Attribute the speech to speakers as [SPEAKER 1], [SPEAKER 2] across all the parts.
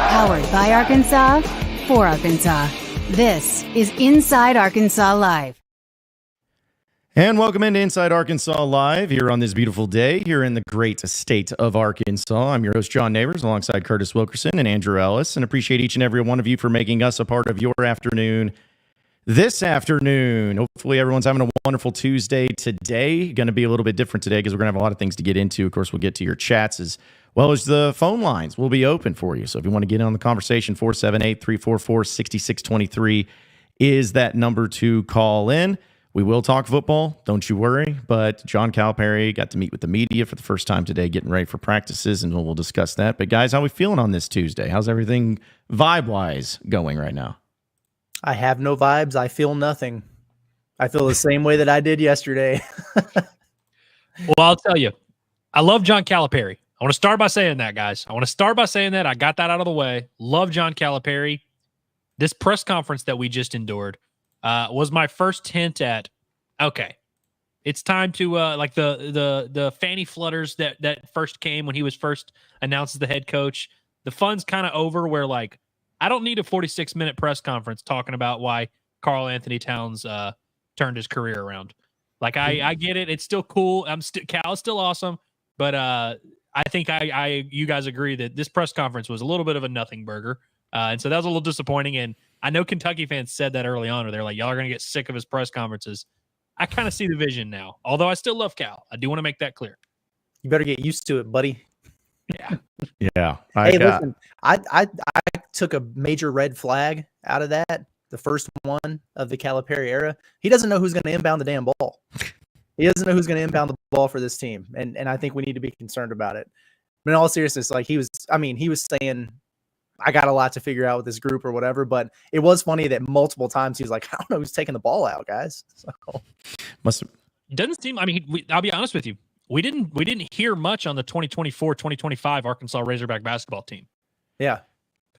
[SPEAKER 1] Powered by Arkansas, for Arkansas. This is Inside Arkansas Live.
[SPEAKER 2] And welcome into Inside Arkansas Live here on this beautiful day here in the great state of Arkansas. I'm your host, John Neighbors, alongside Curtis Wilkerson and Andrew Ellis, and appreciate each and every one of you for making us a part of your afternoon this afternoon. Hopefully everyone's having a wonderful Tuesday today. Going to be a little bit different today because we're going to have a lot of things to get into. Of course, we'll get to your chats as well as the phone lines will be open for you. So if you want to get in on the conversation, 478-344-6623 is that number to call in. We will talk football, don't you worry. But John Calipari got to meet with the media for the first time today, getting ready for practices, and we'll discuss that. But guys, how are we feeling on this Tuesday? How's everything vibe-wise going right now?
[SPEAKER 3] I have no vibes. I feel nothing. I feel the same way that I did yesterday.
[SPEAKER 4] Well, I'll tell you, I love John Calipari. I want to start by saying that, guys. I got that out of the way. Love John Calipari. This press conference that we just endured was my first hint at, okay, it's time to like the fanny flutters that first came when he was first announced as the head coach. The fun's kind of over where, like, I don't need a 46-minute press conference talking about why Karl Anthony Towns turned his career around. Like, I get it. It's still cool. Cal is still awesome. But I think you guys agree that this press conference was a little bit of a nothing burger. And so that was a little disappointing. And I know Kentucky fans said that early on, where they're like, y'all are going to get sick of his press conferences. I kind of see the vision now, although I still love Cal. I do want to make that clear.
[SPEAKER 3] You better get used to it, buddy.
[SPEAKER 4] Yeah.
[SPEAKER 2] Yeah.
[SPEAKER 3] Listen, I took a major red flag out of that, the first one of the Calipari era. He doesn't know who's going to inbound the damn ball. He doesn't know who's going to inbound the ball for this team. And I think we need to be concerned about it. But in all seriousness, like he was saying, I got a lot to figure out with this group or whatever, but it was funny that multiple times he was like, I don't know who's taking the ball out, guys. So
[SPEAKER 4] It doesn't seem, I'll be honest with you. We didn't hear much on the 2024-2025 Arkansas Razorback basketball team.
[SPEAKER 3] Yeah.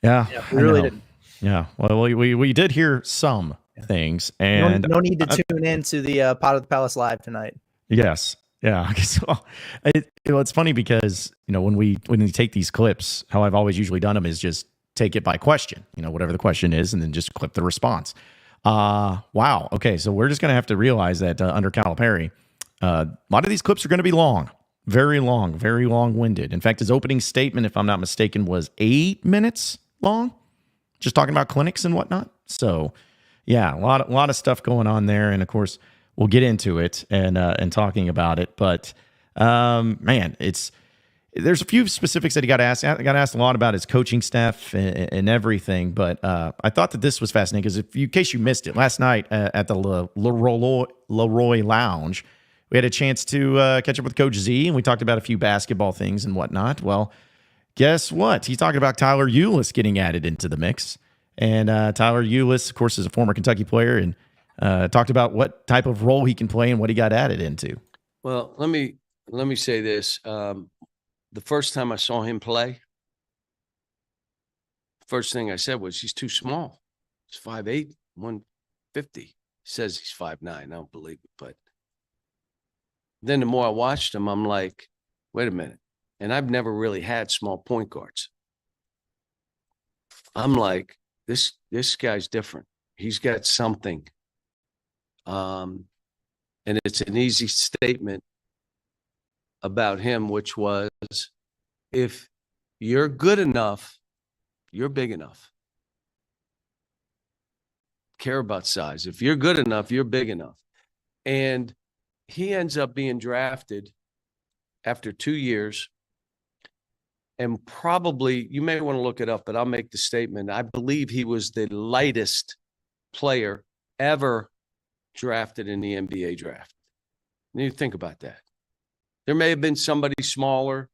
[SPEAKER 2] Yeah.
[SPEAKER 3] We really didn't.
[SPEAKER 2] Yeah. Well, we did hear some things, and
[SPEAKER 3] no need to tune into the Pot of the Palace live tonight.
[SPEAKER 2] Yes. Yeah. So it's funny because, when we take these clips, how I've always usually done them is just take it by question, whatever the question is, and then just clip the response. Wow. Okay. So we're just going to have to realize that under Calipari, a lot of these clips are going to be long, very long-winded. In fact, his opening statement, if I'm not mistaken, was 8 minutes long, just talking about clinics and whatnot. So, yeah, a lot of stuff going on there, and of course, we'll get into it and talking about it. But man, there's a few specifics that he got asked. I got asked a lot about his coaching staff and everything. But I thought that this was fascinating because in case you missed it, last night at the Leroy Lounge, we had a chance to catch up with Coach Z, and we talked about a few basketball things and whatnot. Well, guess what? He's talking about Tyler Ulis getting added into the mix. And Tyler Ulis, of course, is a former Kentucky player, and talked about what type of role he can play and what he got added into.
[SPEAKER 5] Well, let me say this. The first time I saw him play, first thing I said was, he's too small. He's 5'8", 150. He says he's 5'9". I don't believe it, but then the more I watched him, I'm like, wait a minute. And I've never really had small point guards. I'm like, this guy's different. He's got something. And it's an easy statement about him, which was, if you're good enough, you're big enough. Care about size. If you're good enough, you're big enough. And he ends up being drafted after 2 years. And probably, you may want to look it up, but I'll make the statement. I believe he was the lightest player ever drafted in the NBA draft. And you think about that. There may have been somebody smaller,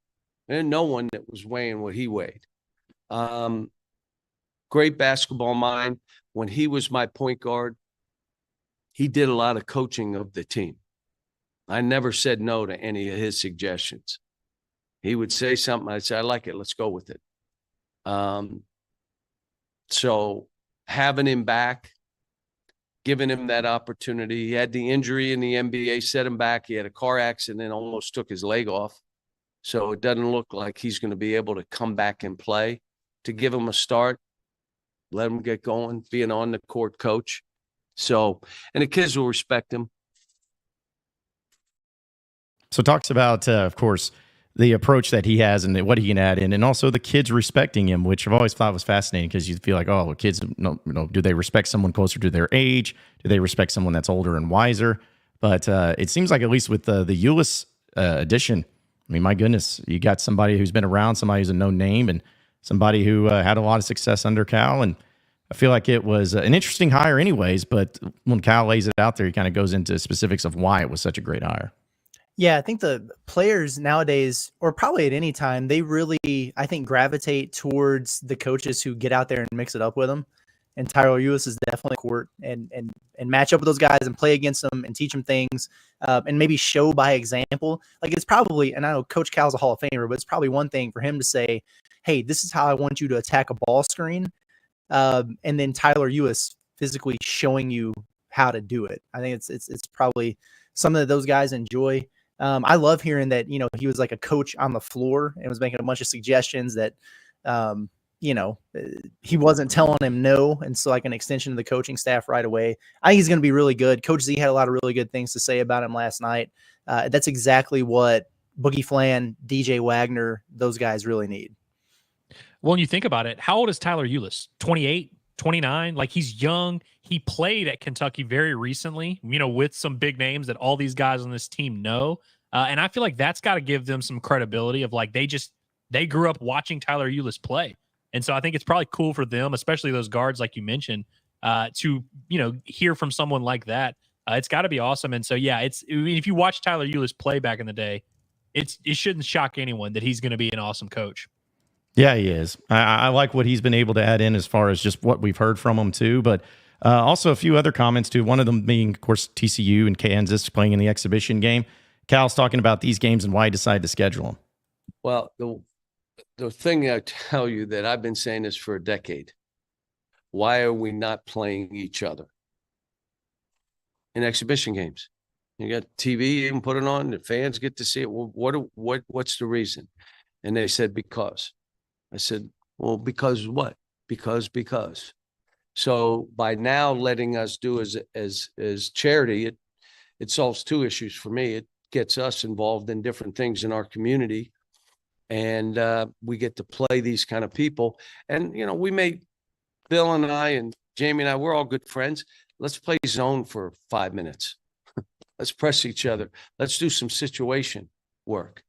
[SPEAKER 5] and no one that was weighing what he weighed. Great basketball mind. When he was my point guard, he did a lot of coaching of the team. I never said no to any of his suggestions. He would say something, I'd say, I like it, let's go with it. So having him back, giving him that opportunity. He had the injury in the NBA, set him back. He had a car accident, almost took his leg off. So it doesn't look like he's going to be able to come back and play. To give him a start, let him get going, be an on the court coach. So, and the kids will respect him.
[SPEAKER 2] So talks about, of course, the approach that he has and what he can add in, and also the kids respecting him, which I've always thought was fascinating because you feel like, oh, well, kids, do they respect someone closer to their age? Do they respect someone that's older and wiser? But it seems like at least with the Ulis addition, I mean, my goodness, you got somebody who's been around, somebody who's a known name, and somebody who had a lot of success under Cal. And I feel like it was an interesting hire anyways, but when Cal lays it out there, he kind of goes into specifics of why it was such a great hire.
[SPEAKER 3] Yeah, I think the players nowadays, or probably at any time, they really, I think, gravitate towards the coaches who get out there and mix it up with them. And Tyler Ulis is definitely court and match up with those guys and play against them and teach them things and maybe show by example. Like it's probably, and I know Coach Cal's a Hall of Famer, but it's probably one thing for him to say, hey, this is how I want you to attack a ball screen. And then Tyler Ulis physically showing you how to do it. I think it's probably something that those guys enjoy. I love hearing that, he was like a coach on the floor and was making a bunch of suggestions that, he wasn't telling him no. And so like an extension of the coaching staff right away. I think he's going to be really good. Coach Z had a lot of really good things to say about him last night. That's exactly what Boogie Flan, DJ Wagner, those guys really need.
[SPEAKER 4] Well, when you think about it, how old is Tyler Ulis? 28, 29? Like he's young. He played at Kentucky very recently, with some big names that all these guys on this team know. And I feel like that's got to give them some credibility of like they grew up watching Tyler Ulis play. And so I think it's probably cool for them, especially those guards, like you mentioned, to, hear from someone like that. It's got to be awesome. And so, yeah, if you watch Tyler Ulis play back in the day, it shouldn't shock anyone that he's going to be an awesome coach.
[SPEAKER 2] Yeah, he is. I like what he's been able to add in as far as just what we've heard from him too. But also a few other comments too. One of them being, of course, TCU and Kansas playing in the exhibition game. Cal's talking about these games and why he decided to schedule them.
[SPEAKER 5] Well, the thing I tell you that I've been saying this for a decade. Why are we not playing each other in exhibition games? You got TV, you can put it on, the fans get to see it. Well, what's the reason? And they said, because. I said, well, because what? Because. So by now letting us do as charity, it solves two issues for me. It gets us involved in different things in our community. And we get to play these kind of people. And, Bill and I and Jamie and I, we're all good friends. Let's play zone for 5 minutes. Let's press each other. Let's do some situation work.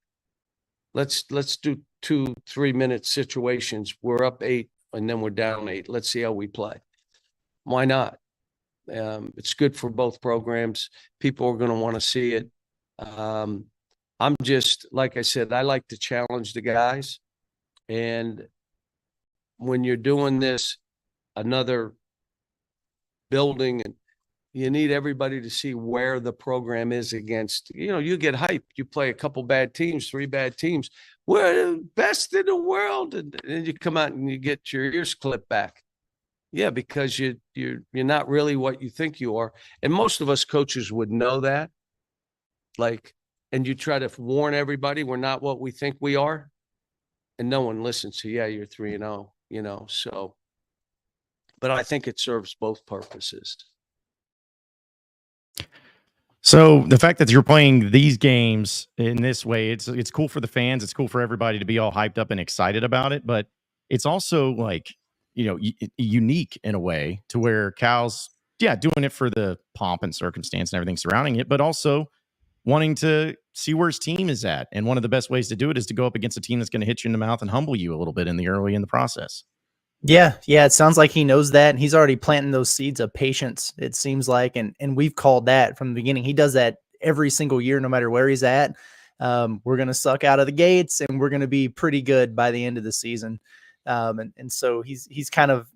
[SPEAKER 5] Let's do 2-3 minute situations. We're up 8 and then we're down 8. Let's see how we play. Why not? It's good for both programs. People are going to want to see it. I'm just, like I said, I like to challenge the guys. And when you're doing this, another building, and you need everybody to see where the program is against, you get hyped. You play a couple bad teams, 3 bad teams. We're the best in the world. And then you come out and you get your ears clipped back. Yeah, because you're not really what you think you are. And most of us coaches would know that. And you try to warn everybody we're not what we think we are. And no one listens to, you're 3-0, so. But I think it serves both purposes.
[SPEAKER 2] So the fact that you're playing these games in this way, it's cool for the fans. It's cool for everybody to be all hyped up and excited about it. But it's also like, unique in a way to where Cal's, doing it for the pomp and circumstance and everything surrounding it, but also wanting to see where his team is at. And one of the best ways to do it is to go up against a team that's going to hit you in the mouth and humble you a little bit in the process.
[SPEAKER 3] Yeah. It sounds like he knows that. And he's already planting those seeds of patience, it seems like. And we've called that from the beginning. He does that every single year, no matter where he's at. We're going to suck out of the gates and we're going to be pretty good by the end of the season. And so he's kind of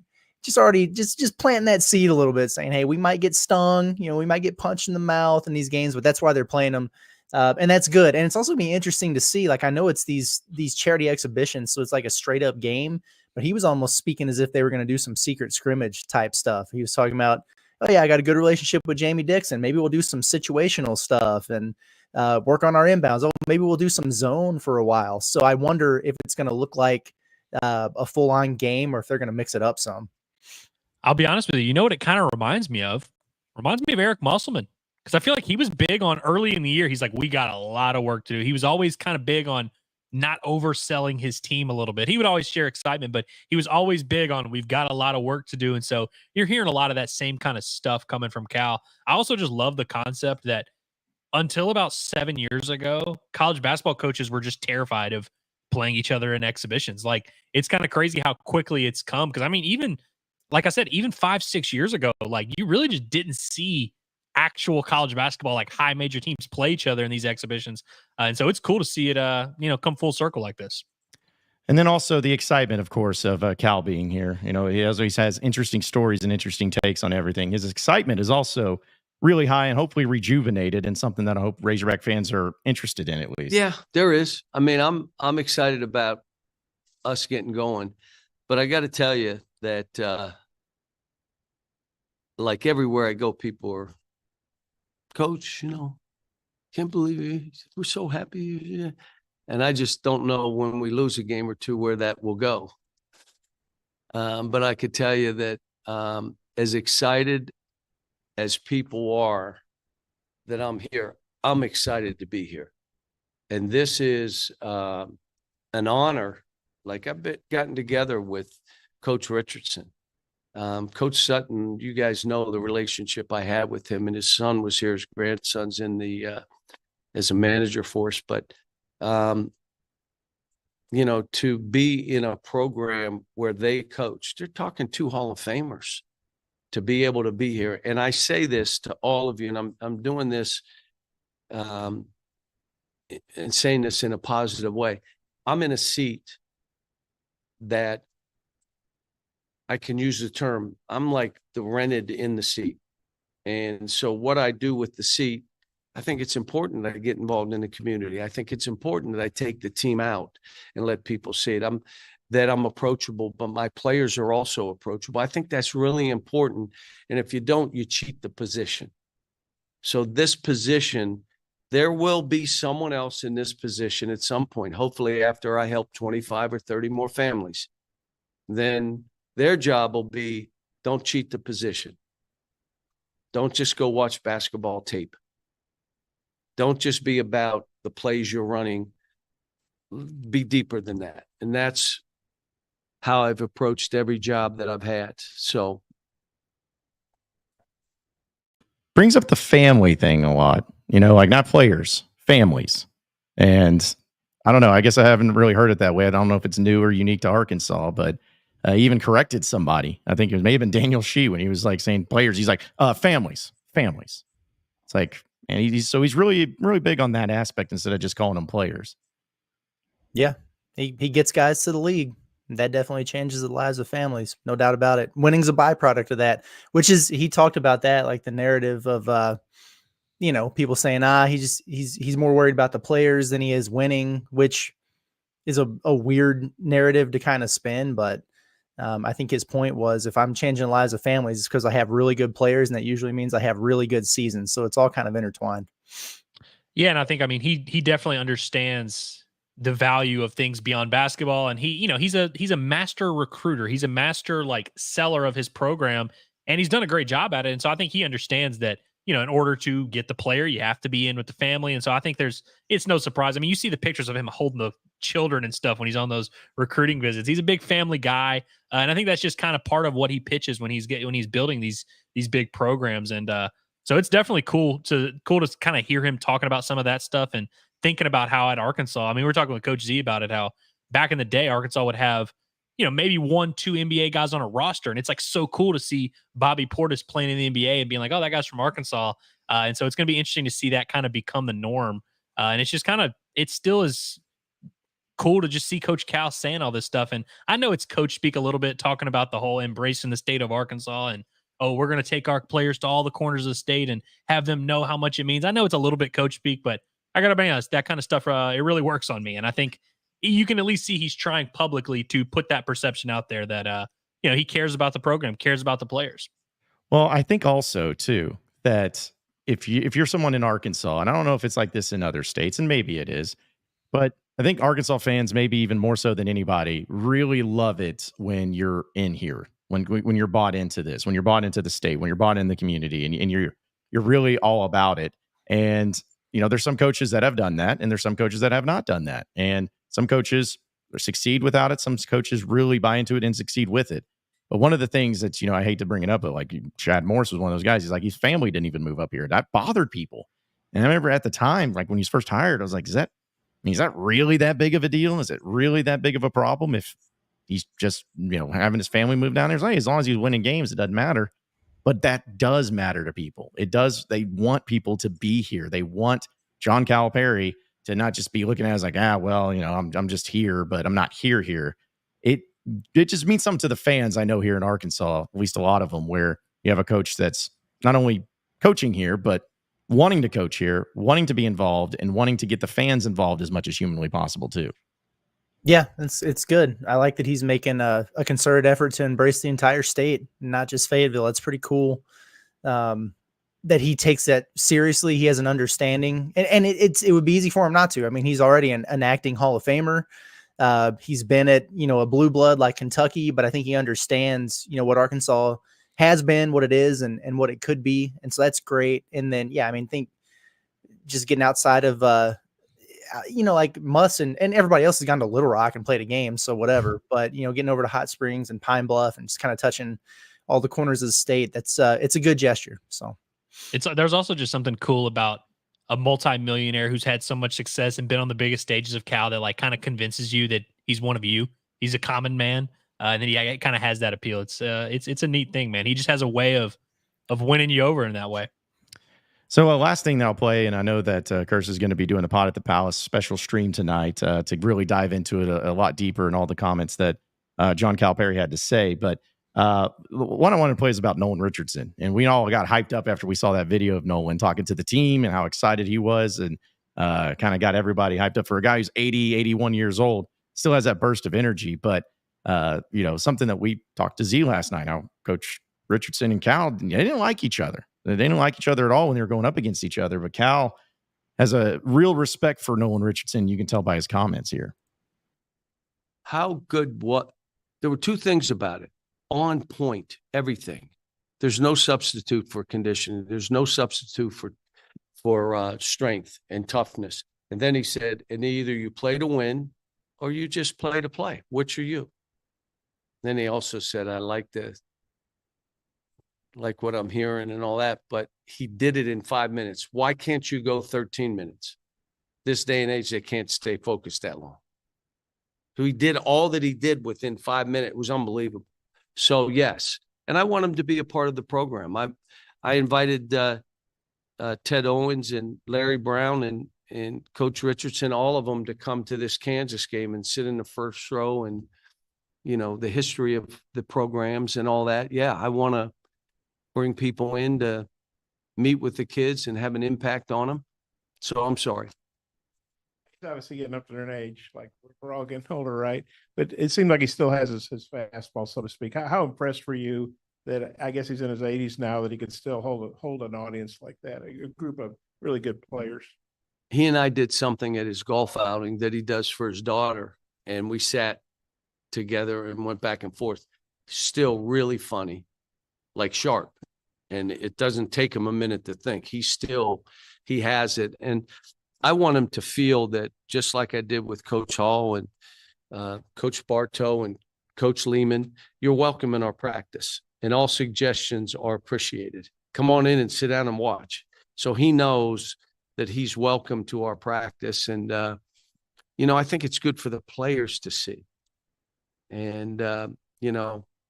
[SPEAKER 3] just already just planting that seed a little bit, saying, hey, we might get stung, we might get punched in the mouth in these games, but that's why they're playing them. And that's good. And it's also be interesting to see, like, I know it's these charity exhibitions, so it's like a straight up game, but he was almost speaking as if they were going to do some secret scrimmage type stuff. He was talking about, oh yeah, I got a good relationship with Jamie Dixon. Maybe we'll do some situational stuff. And work on our inbounds. Oh, maybe we'll do some zone for a while. So I wonder if it's going to look like a full-on game or if they're going to mix it up some.
[SPEAKER 4] I'll be honest with you. You know what it kind of reminds me of? Reminds me of Eric Musselman, because I feel like he was big on early in the year. He's like, we got a lot of work to do. He was always kind of big on not overselling his team a little bit. He would always share excitement, but he was always big on, we've got a lot of work to do. And so you're hearing a lot of that same kind of stuff coming from Cal. I also just love the concept that until about 7 years ago, college basketball coaches were just terrified of playing each other in exhibitions. Like, it's kind of crazy how quickly it's come. Because I mean, even like I said, even 5-6 years ago, like, you really just didn't see actual college basketball, like high major teams play each other in these exhibitions. And so it's cool to see it, come full circle like this.
[SPEAKER 2] And then also the excitement, of course, of Cal being here. He always has interesting stories and interesting takes on everything. His excitement is also really high and hopefully rejuvenated, and something that I hope Razorback fans are interested in, at least.
[SPEAKER 5] Yeah, there is. I mean, I'm excited about us getting going, but I got to tell you that, like, everywhere I go, people are, Coach, can't believe it. We're so happy. And I just don't know when we lose a game or two where that will go. But I could tell you that as excited as people are that I'm here, I'm excited to be here. And this is an honor. Like, I've gotten together with Coach Richardson. Coach Sutton, you guys know the relationship I had with him, and his son was here. His grandson's in the as a manager for us. But to be in a program where they coach, they're talking 2 Hall of Famers, to be able to be here. And I say this to all of you, and I'm doing this and saying this in a positive way. I'm in a seat that I can use the term, I'm like the rented in the seat. And so what I do with the seat, I think it's important that I get involved in the community. I think it's important that I take the team out and let people see it. I'm approachable, but my players are also approachable. I think that's really important. And if you don't, you cheat the position. So this position, there will be someone else in this position at some point, hopefully after I help 25 or 30 more families. Then their job will be, don't cheat the position. Don't just go watch basketball tape. Don't just be about the plays you're running. Be deeper than that. And that's how I've approached every job that I've had. So.
[SPEAKER 2] Brings up the family thing a lot, like not players, families. And I don't know, I guess I haven't really heard it that way. I don't know if it's new or unique to Arkansas, but he even corrected somebody. I think it may have been Daniel Shee when he was like saying players. He's like, families. It's like, and he's really, really big on that aspect instead of just calling them players.
[SPEAKER 3] Yeah, he gets guys to the league. That definitely changes the lives of families, no doubt about it. Winning's a byproduct of that, which is, he talked about that, like the narrative of, people saying, he's more worried about the players than he is winning, which is a weird narrative to kind of spin. But I think his point was, if I'm changing the lives of families, it's because I have really good players, and that usually means I have really good seasons. So it's all kind of intertwined.
[SPEAKER 4] Yeah, and I think, he definitely understands the value of things beyond basketball, and he's a master recruiter. He's a master seller of his program, and he's done a great job at it. And so I think he understands that, in order to get the player, you have to be in with the family. And so I think it's no surprise. You see the pictures of him holding the children and stuff when he's on those recruiting visits. He's a big family guy. And I think that's just kind of part of what he pitches when he's building these big programs. And so it's definitely cool to kind of hear him talking about some of that stuff and thinking about how at Arkansas, we were talking with Coach Z about it, how back in the day, Arkansas would have, maybe 1-2 NBA guys on a roster. And it's so cool to see Bobby Portis playing in the NBA and being like, oh, that guy's from Arkansas. And so it's going to be interesting to see that kind of become the norm. And it's just it still is cool to just see Coach Cal saying all this stuff. And I know it's coach speak a little bit, talking about the whole embracing the state of Arkansas and, oh, we're going to take our players to all the corners of the state and have them know how much it means. I know it's a little bit coach speak, but I got to be honest, that kind of stuff, it really works on me. And I think you can at least see he's trying publicly to put that perception out there that, he cares about the program, cares about the players.
[SPEAKER 2] Well, I think also, too, that if you're someone in Arkansas, and I don't know if it's like this in other states, and maybe it is, but I think Arkansas fans, maybe even more so than anybody, really love it when you're in here, when you're bought into this, when you're bought into the state, when you're bought in the community, and you're really all about it. And there's some coaches that have done that, and there's some coaches that have not done that, and some coaches succeed without it. Some coaches really buy into it and succeed with it. But one of the things that's, I hate to bring it up, but like Chad Morris was one of those guys. He's like, his family didn't even move up here. That bothered people. And I remember at the time, like when he was first hired, I was like, is that really that big of a deal? Is it really that big of a problem if he's just, having his family move down there? It's like, as long as he's winning games, it doesn't matter. But that does matter to people. It does. They want people to be here. They want John Calipari to not just be looking at it as like, I'm just here, but I'm not here. It just means something to the fans I know here in Arkansas, at least a lot of them, where you have a coach that's not only coaching here, but wanting to coach here, wanting to be involved, and wanting to get the fans involved as much as humanly possible too.
[SPEAKER 3] Yeah, it's good. I like that he's making a concerted effort to embrace the entire state, not just Fayetteville. It's pretty cool that he takes that seriously. He has an understanding, and it would be easy for him not to. I mean, he's already an acting Hall of Famer. He's been at, a blue blood like Kentucky, but I think he understands, what Arkansas has been, what it is, and what it could be. And so that's great. And then, think just getting outside of, like Muss and everybody else has gone to Little Rock and played a game. So whatever, but, getting over to Hot Springs and Pine Bluff and just kind of touching all the corners of the state. That's it's a good gesture. So
[SPEAKER 4] there's also just something cool about a multi-millionaire who's had so much success and been on the biggest stages of Cal that like kind of convinces you that he's one of you. He's a common man. And then he kind of has that appeal. It's a neat thing, man. He just has a way of winning you over in that way.
[SPEAKER 2] So last thing that I'll play, and I know that Curse is going to be doing the Pod at the Palace special stream tonight to really dive into it a lot deeper and all the comments that John Calipari had to say. But one I wanted to play is about Nolan Richardson. And we all got hyped up after we saw that video of Nolan talking to the team and how excited he was, and kind of got everybody hyped up for a guy who's 80, 81 years old, still has that burst of energy. But, something that we talked to Z last night, how Coach Richardson and Cal, they didn't like each other. They didn't like each other at all when they were going up against each other. But Cal has a real respect for Nolan Richardson. You can tell by his comments here.
[SPEAKER 5] How good, there were two things about it. On point, everything. There's no substitute for conditioning. There's no substitute for strength and toughness. And then he said, and either you play to win or you just play to play. Which are you? Then he also said, I like what I'm hearing and all that, but he did it in 5 minutes. Why can't you go 13 minutes? This day and age, they can't stay focused that long. So he did all that he did within 5 minutes. It was unbelievable. So yes, and I want him to be a part of the program. I invited Ted Owens and Larry Brown and Coach Richardson, all of them, to come to this Kansas game and sit in the first row and, the history of the programs and all that. Yeah, I want to bring people in to meet with the kids and have an impact on them. So I'm sorry.
[SPEAKER 6] He's obviously getting up to an age, like we're all getting older, right? But it seemed like he still has his fastball, so to speak. How impressed were you that, I guess he's in his 80s now, that he could still hold an audience like that, a group of really good players?
[SPEAKER 5] He and I did something at his golf outing that he does for his daughter, and we sat together and went back and forth. Still really funny, like sharp. And it doesn't take him a minute to think. He has it. And I want him to feel that, just like I did with Coach Hall and Coach Bartow and Coach Lehman, you're welcome in our practice and all suggestions are appreciated. Come on in and sit down and watch. So he knows that he's welcome to our practice. And, I think it's good for the players to see. And,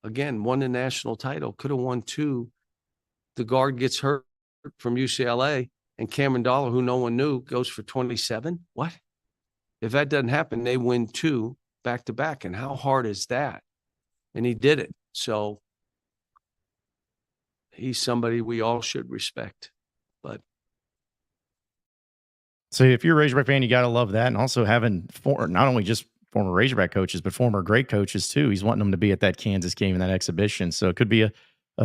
[SPEAKER 5] again, won the national title, could have won two. The guard gets hurt from UCLA, and Cameron Dollar, who no one knew, goes for 27. What? If that doesn't happen, they win two back-to-back. And how hard is that? And he did it. So he's somebody we all should respect. But
[SPEAKER 2] so if you're a Razorback fan, you got to love that. And also having not only just former Razorback coaches, but former great coaches too. He's wanting them to be at that Kansas game and that exhibition. So it could be a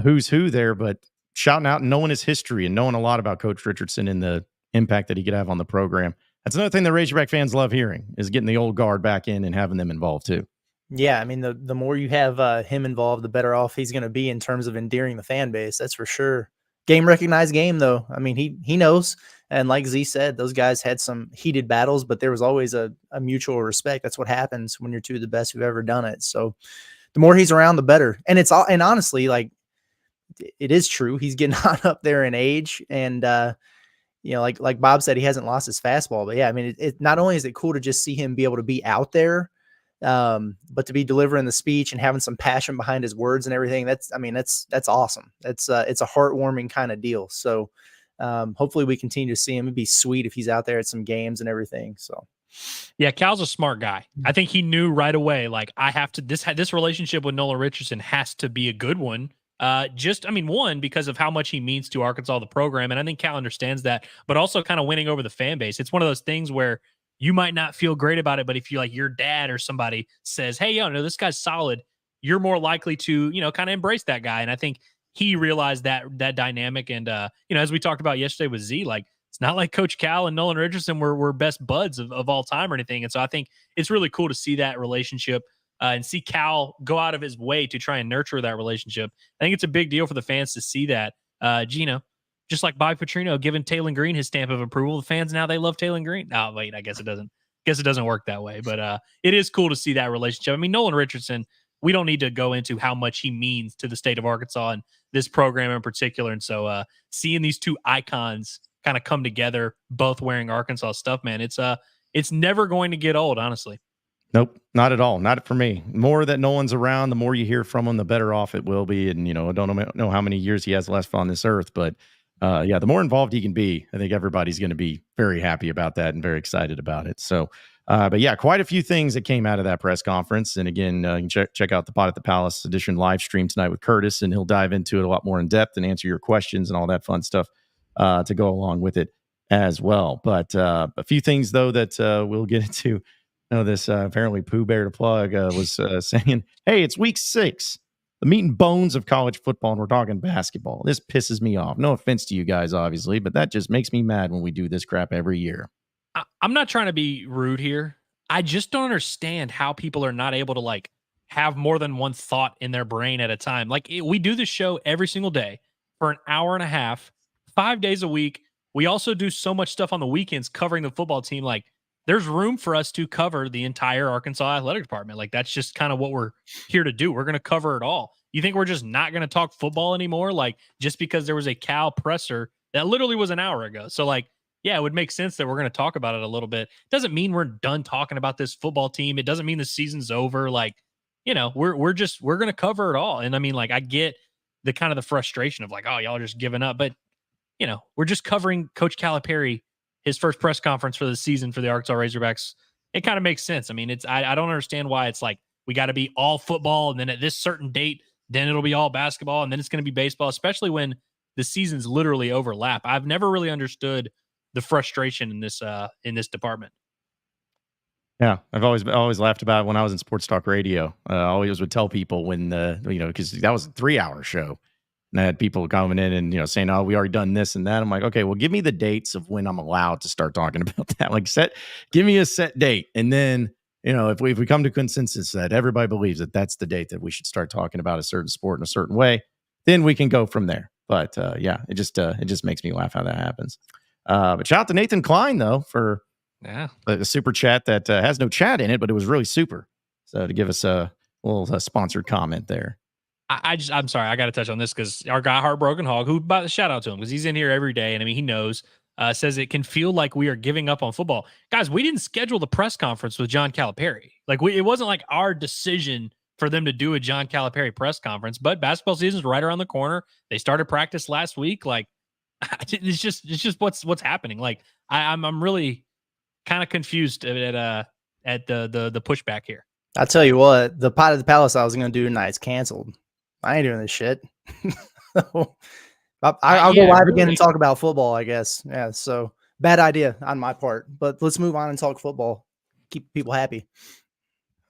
[SPEAKER 2] who's who there, but shouting out and knowing his history and knowing a lot about Coach Richardson and the impact that he could have on the program. That's another thing the Razorback fans love hearing, is getting the old guard back in and having them involved too.
[SPEAKER 3] Yeah, I mean, the more you have him involved, the better off he's going to be in terms of endearing the fan base. That's for sure. Game recognized game, though. I mean, he knows. And like Z said, those guys had some heated battles, but there was always a mutual respect. That's what happens when you're two of the best who've ever done it. So the more he's around, the better. And and honestly, like, it is true. He's getting on up there in age. And, like Bob said, he hasn't lost his fastball. But yeah, I mean, it not only is it cool to just see him be able to be out there, but to be delivering the speech and having some passion behind his words and everything, that's awesome. It's a heartwarming kind of deal. So hopefully we continue to see him. It'd be sweet if he's out there at some games and everything. So
[SPEAKER 4] yeah, Cal's a smart guy. I think he knew right away, like, I have to, this relationship with Nolan Richardson has to be a good one. One, because of how much he means to Arkansas, the program. And I think Cal understands that, but also kind of winning over the fan base. It's one of those things where you might not feel great about it, but if you, like, your dad or somebody says, hey, no, this guy's solid, you're more likely to, kind of embrace that guy. And I think he realized that dynamic. And, as we talked about yesterday with Z, like, it's not like Coach Cal and Nolan Richardson were best buds of all time or anything. And so I think it's really cool to see that relationship and see Cal go out of his way to try and nurture that relationship. I think it's a big deal for the fans to see that. Gino, just like Bobby Petrino giving Taylor Green his stamp of approval, the fans now, they love Taylor Green. Oh, wait, I guess it doesn't work that way. But it is cool to see that relationship. I mean, Nolan Richardson, we don't need to go into how much he means to the state of Arkansas and this program in particular. And so seeing these two icons kind of come together, both wearing Arkansas stuff, man, it's never going to get old, honestly.
[SPEAKER 2] Nope, not at all. Not for me. The more that Nolan's around, the more you hear from him, the better off it will be. And, I don't know how many years he has left on this earth, but the more involved he can be, I think everybody's going to be very happy about that and very excited about it. So, but yeah, quite a few things that came out of that press conference. And again, you can check out the Pot at the Palace edition live stream tonight with Curtis, and he'll dive into it a lot more in depth and answer your questions and all that fun stuff to go along with it as well. But a few things, though, that we'll get into. This apparently Pooh Bear to Plug was saying, hey, it's week 6, the meat and bones of college football, and we're talking basketball. This pisses me off. No offense to you guys, obviously, but that just makes me mad when we do this crap every year.
[SPEAKER 4] I'm not trying to be rude here. I just don't understand how people are not able to, like, have more than one thought in their brain at a time. Like, we do this show every single day for an hour and a half, 5 days a week. We also do so much stuff on the weekends covering the football team. Like, there's room for us to cover the entire Arkansas athletic department. Like, that's just kind of what we're here to do. We're going to cover it all. You think we're just not going to talk football anymore? Like, just because there was a Cal presser that literally was an hour ago. So, like, yeah, it would make sense that we're going to talk about it a little bit. Doesn't mean we're done talking about this football team. It doesn't mean the season's over. Like, we're going to cover it all. And I mean, like, I get the kind of the frustration of, like, oh, y'all are just giving up, but we're just covering Coach Calipari, his first press conference for the season for the Arkansas Razorbacks. It kind of makes sense. I mean, I don't understand why it's like we got to be all football, and then at this certain date, then it'll be all basketball, and then it's going to be baseball, especially when the seasons literally overlap. I've never really understood the frustration in this department.
[SPEAKER 2] Yeah, I've always laughed about it when I was in sports talk radio. I always would tell people when because that was a 3-hour show. And I had people coming in and, saying, oh, we already done this and that. I'm like, okay, well, give me the dates of when I'm allowed to start talking about that. Like, give me a set date. And then, if we come to consensus that everybody believes that that's the date that we should start talking about a certain sport in a certain way, then we can go from there. But it just makes me laugh how that happens. But shout out to Nathan Klein, though, for a super chat that has no chat in it, but it was really super. So to give us a little sponsored comment there.
[SPEAKER 4] I'm sorry, I got to touch on this because our guy Heartbroken Hog, who, by the shout out to him because he's in here every day, and I mean he knows, says it can feel like we are giving up on football. Guys, we didn't schedule the press conference with John Calipari. Like it wasn't like our decision for them to do a John Calipari press conference. But basketball season's right around the corner. They started practice last week. Like it's just what's happening. Like I'm really kind of confused at the pushback here.
[SPEAKER 3] I'll tell you what, the Pot at the Palace I was going to do tonight is canceled. I ain't doing this shit. I'll go live again and talk about football, I guess. Yeah, so bad idea on my part. But let's move on and talk football. Keep people happy.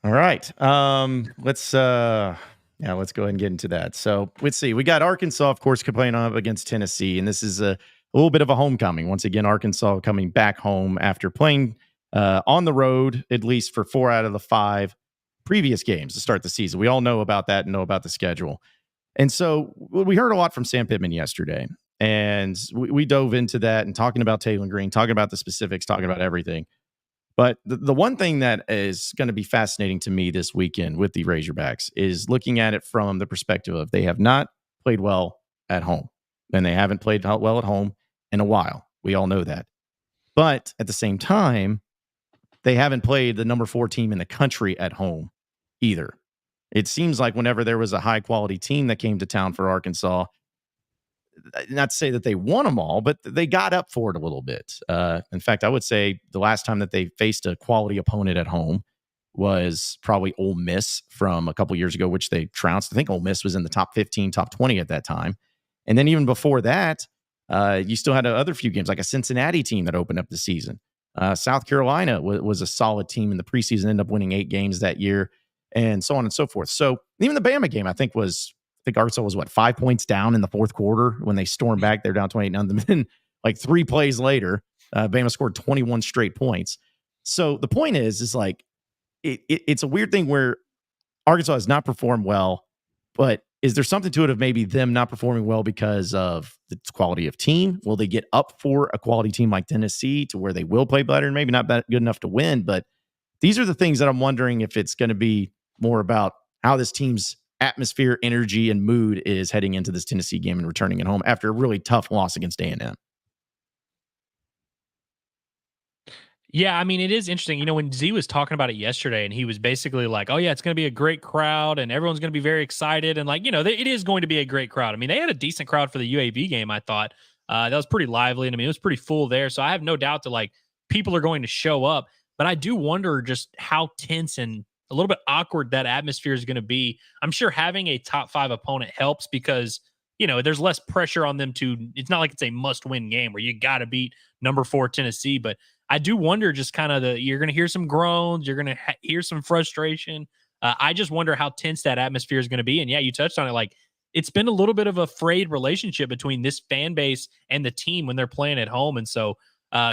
[SPEAKER 2] All right. Let's Yeah, let's go ahead and get into that. So let's see. We got Arkansas, of course, playing up against Tennessee, and this is a little bit of a homecoming. Once again, Arkansas coming back home after playing on the road, at least for 4 out of the 5 previous games to start the season. We all know about that and know about the schedule. And so we heard a lot from Sam Pittman yesterday, and we dove into that and talking about Taylor Green, talking about the specifics, talking about everything. But the one thing that is going to be fascinating to me this weekend with the Razorbacks is looking at it from the perspective of they have not played well at home, and they haven't played well at home in a while. We all know that. But at the same time, they haven't played the number 4 team in the country at home either. It seems like whenever there was a high quality team that came to town for Arkansas, not to say that they won them all, but they got up for it a little bit. In fact, I would say the last time that they faced a quality opponent at home was probably Ole Miss from a couple years ago, which they trounced. I think Ole Miss was in the top 15, top 20 at that time. And then even before that, you still had other few games, like a Cincinnati team that opened up the season. South Carolina was a solid team in the preseason, ended up winning 8 games that year, and so on and so forth. So even the Bama game, I think Arkansas was 5 points down in the fourth quarter when they stormed back. They're down 28-0. Then like 3 plays later, Bama scored 21 straight points. So the point is like it's a weird thing where Arkansas has not performed well, but is there something to it of maybe them not performing well because of the quality of team? Will they get up for a quality team like Tennessee to where they will play better and maybe not good enough to win? But these are the things that I'm wondering if it's going to be more about how this team's atmosphere, energy, and mood is heading into this Tennessee game and returning at home after a really tough loss against A&M.
[SPEAKER 4] Yeah, I mean, it is interesting. When Z was talking about it yesterday, and he was basically like, oh, yeah, it's going to be a great crowd, and everyone's going to be very excited. And, it is going to be a great crowd. I mean, they had a decent crowd for the UAB game, I thought. That was pretty lively, and, I mean, it was pretty full there. So I have no doubt that, people are going to show up. But I do wonder just how tense and a little bit awkward that atmosphere is going to be. I'm sure having a top 5 opponent helps because, there's less pressure on them it's not like it's a must-win game where you got to beat number 4 Tennessee. But I do wonder just kind of you're going to hear some groans. You're going to hear some frustration. I just wonder how tense that atmosphere is going to be. And yeah, you touched on it. It's been a little bit of a frayed relationship between this fan base and the team when they're playing at home. And so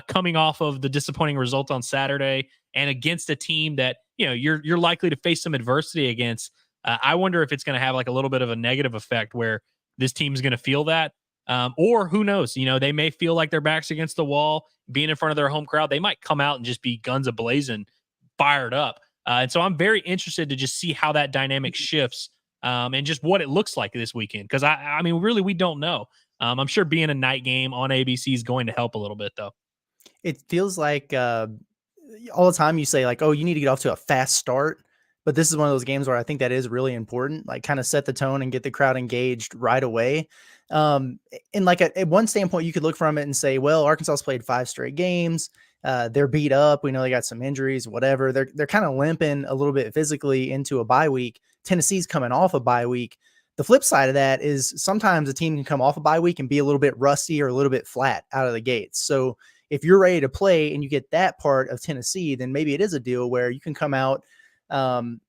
[SPEAKER 4] coming off of the disappointing result on Saturday and against a team that, you're likely to face some adversity against, I wonder if it's going to have a little bit of a negative effect where this team is going to feel that. Or who knows, they may feel like their back's against the wall, being in front of their home crowd. They might come out and just be guns a-blazing, fired up. And so I'm very interested to just see how that dynamic shifts and just what it looks like this weekend. Because, I mean, really, we don't know. I'm sure being a night game on ABC is going to help a little bit, though.
[SPEAKER 3] It feels like all the time you say, oh, you need to get off to a fast start. But this is one of those games where I think that is really important, kind of set the tone and get the crowd engaged right away. And at one standpoint, you could look from it and say, well, Arkansas's played 5 straight games. They're beat up. We know they got some injuries, whatever. They're kind of limping a little bit physically into a bye week. Tennessee's coming off a bye week. The flip side of that is sometimes a team can come off a bye week and be a little bit rusty or a little bit flat out of the gates. So if you're ready to play and you get that part of Tennessee, then maybe it is a deal where you can come out and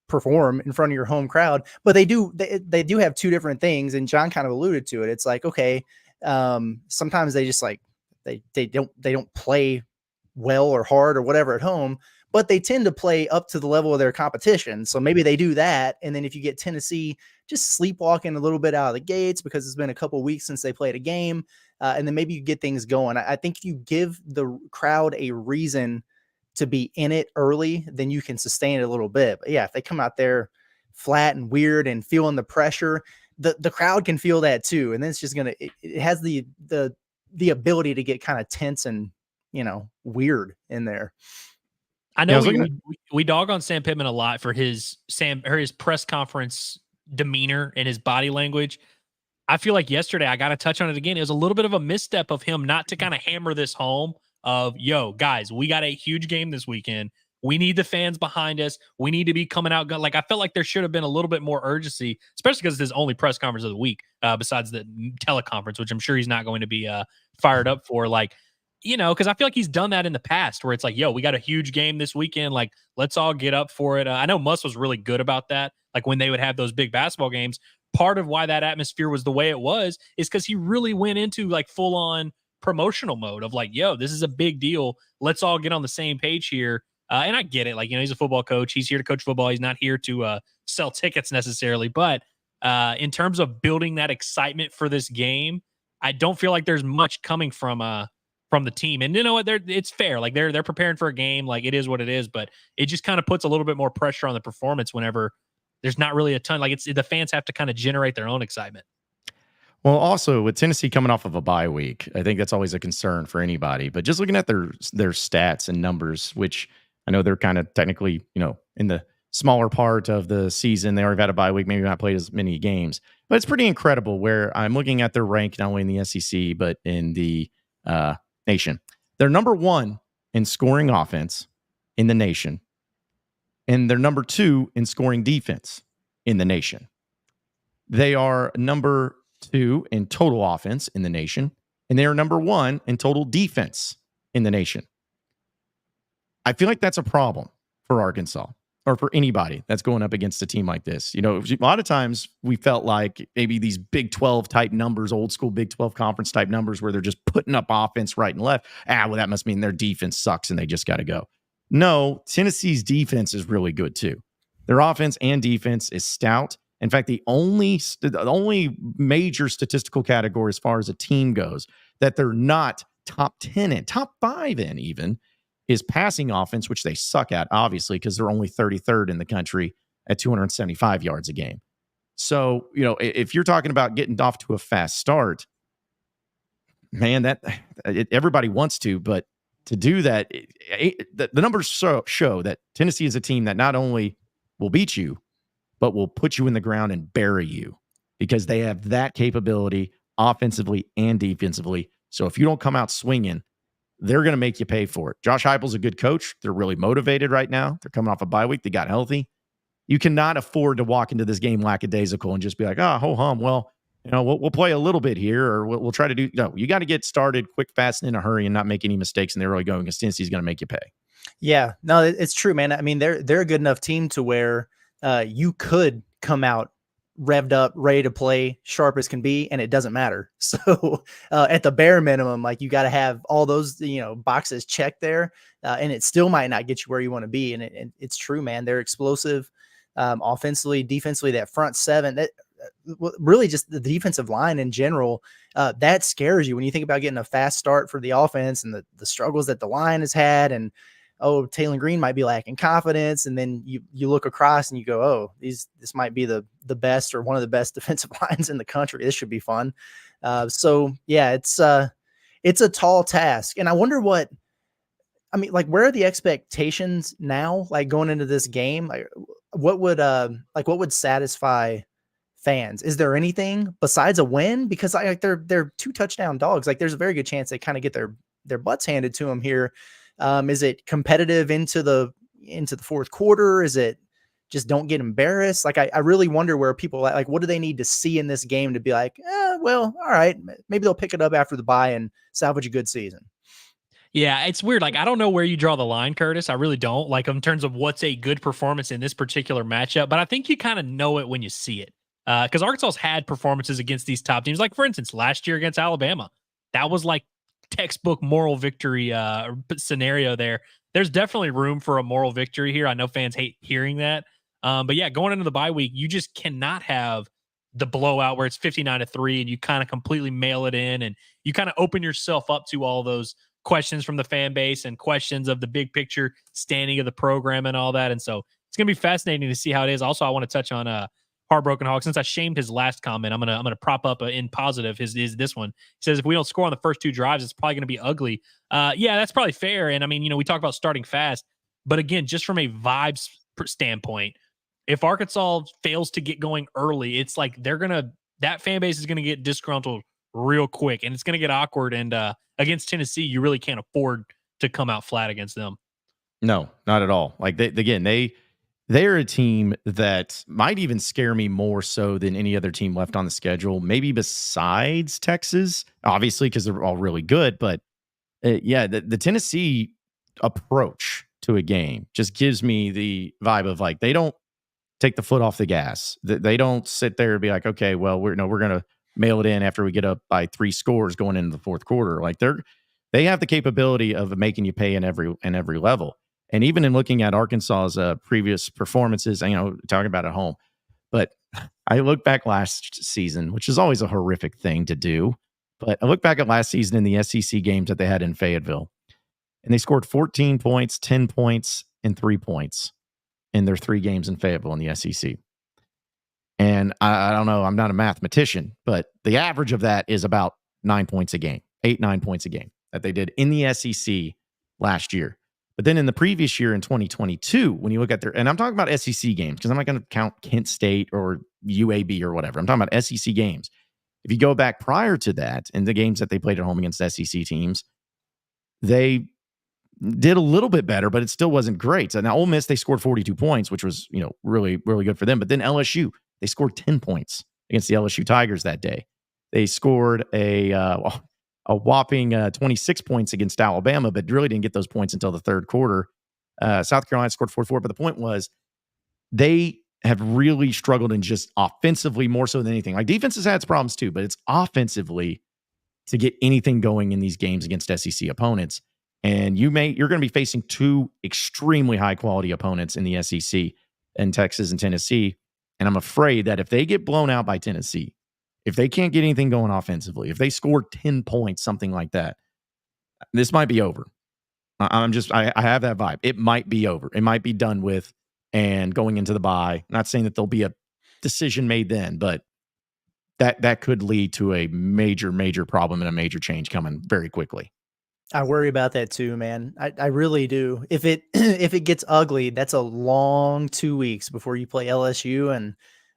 [SPEAKER 3] perform in front of your home crowd. But they do have 2 different things, and John kind of alluded to it. It's okay, sometimes they just they don't play well or hard or whatever at home, but they tend to play up to the level of their competition. So maybe they do that, and then if you get Tennessee just sleepwalking a little bit out of the gates because it's been a couple of weeks since they played a game, and then maybe you get things going. I think if you give the crowd a reason to be in it early, then you can sustain it a little bit. But yeah, if they come out there flat and weird and feeling the pressure, the crowd can feel that too. And then it's just it has the ability to get kind of tense and, weird in there.
[SPEAKER 4] I know we dog on Sam Pittman a lot for his press conference demeanor and his body language. I feel like yesterday, I got to touch on it again. It was a little bit of a misstep of him not to kind of hammer this home of, yo, guys, we got a huge game this weekend. We need the fans behind us. We need to be coming out. I felt like there should have been a little bit more urgency, especially because it's his only press conference of the week, besides the teleconference, which I'm sure he's not going to be fired up for. because I feel like he's done that in the past where it's like, yo, we got a huge game this weekend. Like, let's all get up for it. I know Muss was really good about that. Like when they would have those big basketball games, part of why that atmosphere was the way it was is because he really went into like full on promotional mode of like, yo, this is a big deal. Let's all get on the same page here. And I get it. Like, he's a football coach. He's here to coach football. He's not here to sell tickets necessarily. But in terms of building that excitement for this game, I don't feel like there's much coming from the team. And you know what? It's fair. Like they're preparing for a game. Like it is what it is. But it just kind of puts a little bit more pressure on the performance whenever there's not really a ton. Like the fans have to kind of generate their own excitement.
[SPEAKER 2] Well, also with Tennessee coming off of a bye week, I think that's always a concern for anybody. But just looking at their stats and numbers, which I know they're kind of technically, in the smaller part of the season, they already had a bye week, maybe not played as many games. But it's pretty incredible where I'm looking at their rank not only in the SEC, but in the nation. They're number 1 in scoring offense in the nation. And they're number 2 in scoring defense in the nation. They are number 2 in total offense in the nation. And they are number 1 in total defense in the nation. I feel like that's a problem for Arkansas or for anybody that's going up against a team like this. A lot of times we felt like maybe these Big 12 type numbers, old school Big 12 conference type numbers where they're just putting up offense right and left. Well, that must mean their defense sucks and they just got to go. No, Tennessee's defense is really good too. Their offense and defense is stout. In fact, the only major statistical category as far as a team goes that they're not top 10 in, top 5 in even, is passing offense, which they suck at, obviously, because they're only 33rd in the country at 275 yards a game. So, if you're talking about getting off to a fast start, man, everybody wants to, but to do that, the numbers show that Tennessee is a team that not only will beat you, but will put you in the ground and bury you because they have that capability offensively and defensively. So if you don't come out swinging, they're going to make you pay for it. Josh Heupel's a good coach. They're really motivated right now. They're coming off a bye week. They got healthy. You cannot afford to walk into this game lackadaisical and just be like, ho hum. Well, we'll play a little bit here, or we'll try to do. No, you got to get started quick, fast, and in a hurry, and not make any mistakes in the early going because Tennessee's going to make you pay.
[SPEAKER 3] Yeah, no, it's true, man. I mean, they're a good enough team to where you could come out revved up, ready to play, sharp as can be, and it doesn't matter. So at the bare minimum, like you got to have all those, boxes checked there, and it still might not get you where you want to be. And it's true, man. They're explosive, offensively, defensively. That front seven, that really just the defensive line in general, that scares you when you think about getting a fast start for the offense and the struggles that the line has had. And Taylor Green might be lacking confidence. And then you look across and you go, this might be the best or one of the best defensive lines in the country. This should be fun. So yeah, it's a tall task. And I wonder where are the expectations now? Like going into this game, what would satisfy fans? Is there anything besides a win? Because they're 2 touchdown dogs. Like there's a very good chance they kind of get their butts handed to them here. Is it competitive into the fourth quarter? Is it just don't get embarrassed? Like, I really wonder where people like, what do they need to see in this game to be like, well, all right, maybe they'll pick it up after the bye and salvage a good season.
[SPEAKER 4] Yeah, it's weird. Like, I don't know where you draw the line, Curtis. I really don't, like, in terms of what's a good performance in this particular matchup. But I think you kind of know it when you see it. Because Arkansas's had performances against these top teams. Like, for instance, last year against Alabama, that was like textbook moral victory scenario there. There's definitely room for a moral victory here. I know fans hate hearing that. But yeah, going into the bye week, you just cannot have the blowout where it's 59-3 and you kind of completely mail it in and you kind of open yourself up to all those questions from the fan base and questions of the big picture standing of the program and all that. And so it's going to be fascinating to see how it is. Also, I want to touch on Heartbroken Hog. Since I shamed his last comment, I'm gonna prop up in positive his this one. He says if we don't score on the first 2 drives, it's probably going to be ugly. Yeah, that's probably fair. And I mean, we talk about starting fast, but again, just from a vibes standpoint, if Arkansas fails to get going early, it's like that fan base is gonna get disgruntled real quick, and it's gonna get awkward. And against Tennessee, you really can't afford to come out flat against them.
[SPEAKER 2] No, not at all. Like they're a team that might even scare me more so than any other team left on the schedule, maybe besides Texas, obviously, because they're all really good. But The Tennessee approach to a game just gives me the vibe of like they don't take the foot off the gas. They don't sit there and be like, okay, well, we're going to mail it in after we get up by 3 scores going into the fourth quarter. Like they have the capability of making you pay in every level. And even in looking at Arkansas's previous performances, talking about at home, but I look back last season, which is always a horrific thing to do. But I look back at last season in the SEC games that they had in Fayetteville, and they scored 14 points, 10 points, and 3 points in their 3 games in Fayetteville in the SEC. And I don't know, I'm not a mathematician, but the average of that is about 9 points a game, 9 points a game that they did in the SEC last year. But then in the previous year in 2022, when you look at and I'm talking about SEC games because I'm not going to count Kent State or UAB or whatever. I'm talking about SEC games. If you go back prior to that, in the games that they played at home against SEC teams, they did a little bit better, but it still wasn't great. So now Ole Miss, they scored 42 points, which was, really, really good for them. But then LSU, they scored 10 points against the LSU Tigers that day. They scored a whopping 26 points against Alabama, but really didn't get those points until the third quarter. South Carolina scored 44, but the point was they have really struggled in just offensively more so than anything. Like defense has had its problems too, but it's offensively to get anything going in these games against SEC opponents. And you're going to be facing 2 extremely high quality opponents in the SEC in Texas and Tennessee. And I'm afraid that if they get blown out by Tennessee, if they can't get anything going offensively, if they score 10 points, something like that, this might be over. I have that vibe. It might be over. It might be done with and going into the bye. Not saying that there'll be a decision made then, but that could lead to a major, major problem and a major change coming very quickly.
[SPEAKER 3] I worry about that too, man. I really do. If it gets ugly, that's a long 2 weeks before you play LSU, and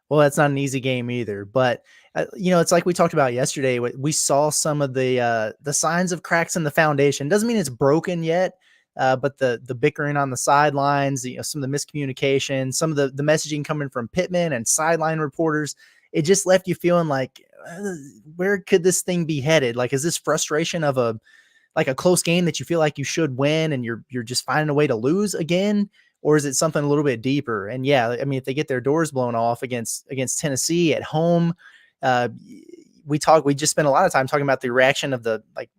[SPEAKER 3] well, that's not an easy game either. But it's like we talked about yesterday. We saw some of the signs of cracks in the foundation. Doesn't mean it's broken yet, but the bickering on the sidelines, some of the miscommunication, some of the messaging coming from Pittman and sideline reporters, it just left you feeling like, where could this thing be headed? Like, is this frustration of a close game that you feel like you should win and you're just finding a way to lose again? Or is it something a little bit deeper? And yeah, I mean, if they get their doors blown off against Tennessee at home, we just spent a lot of time talking about the reaction of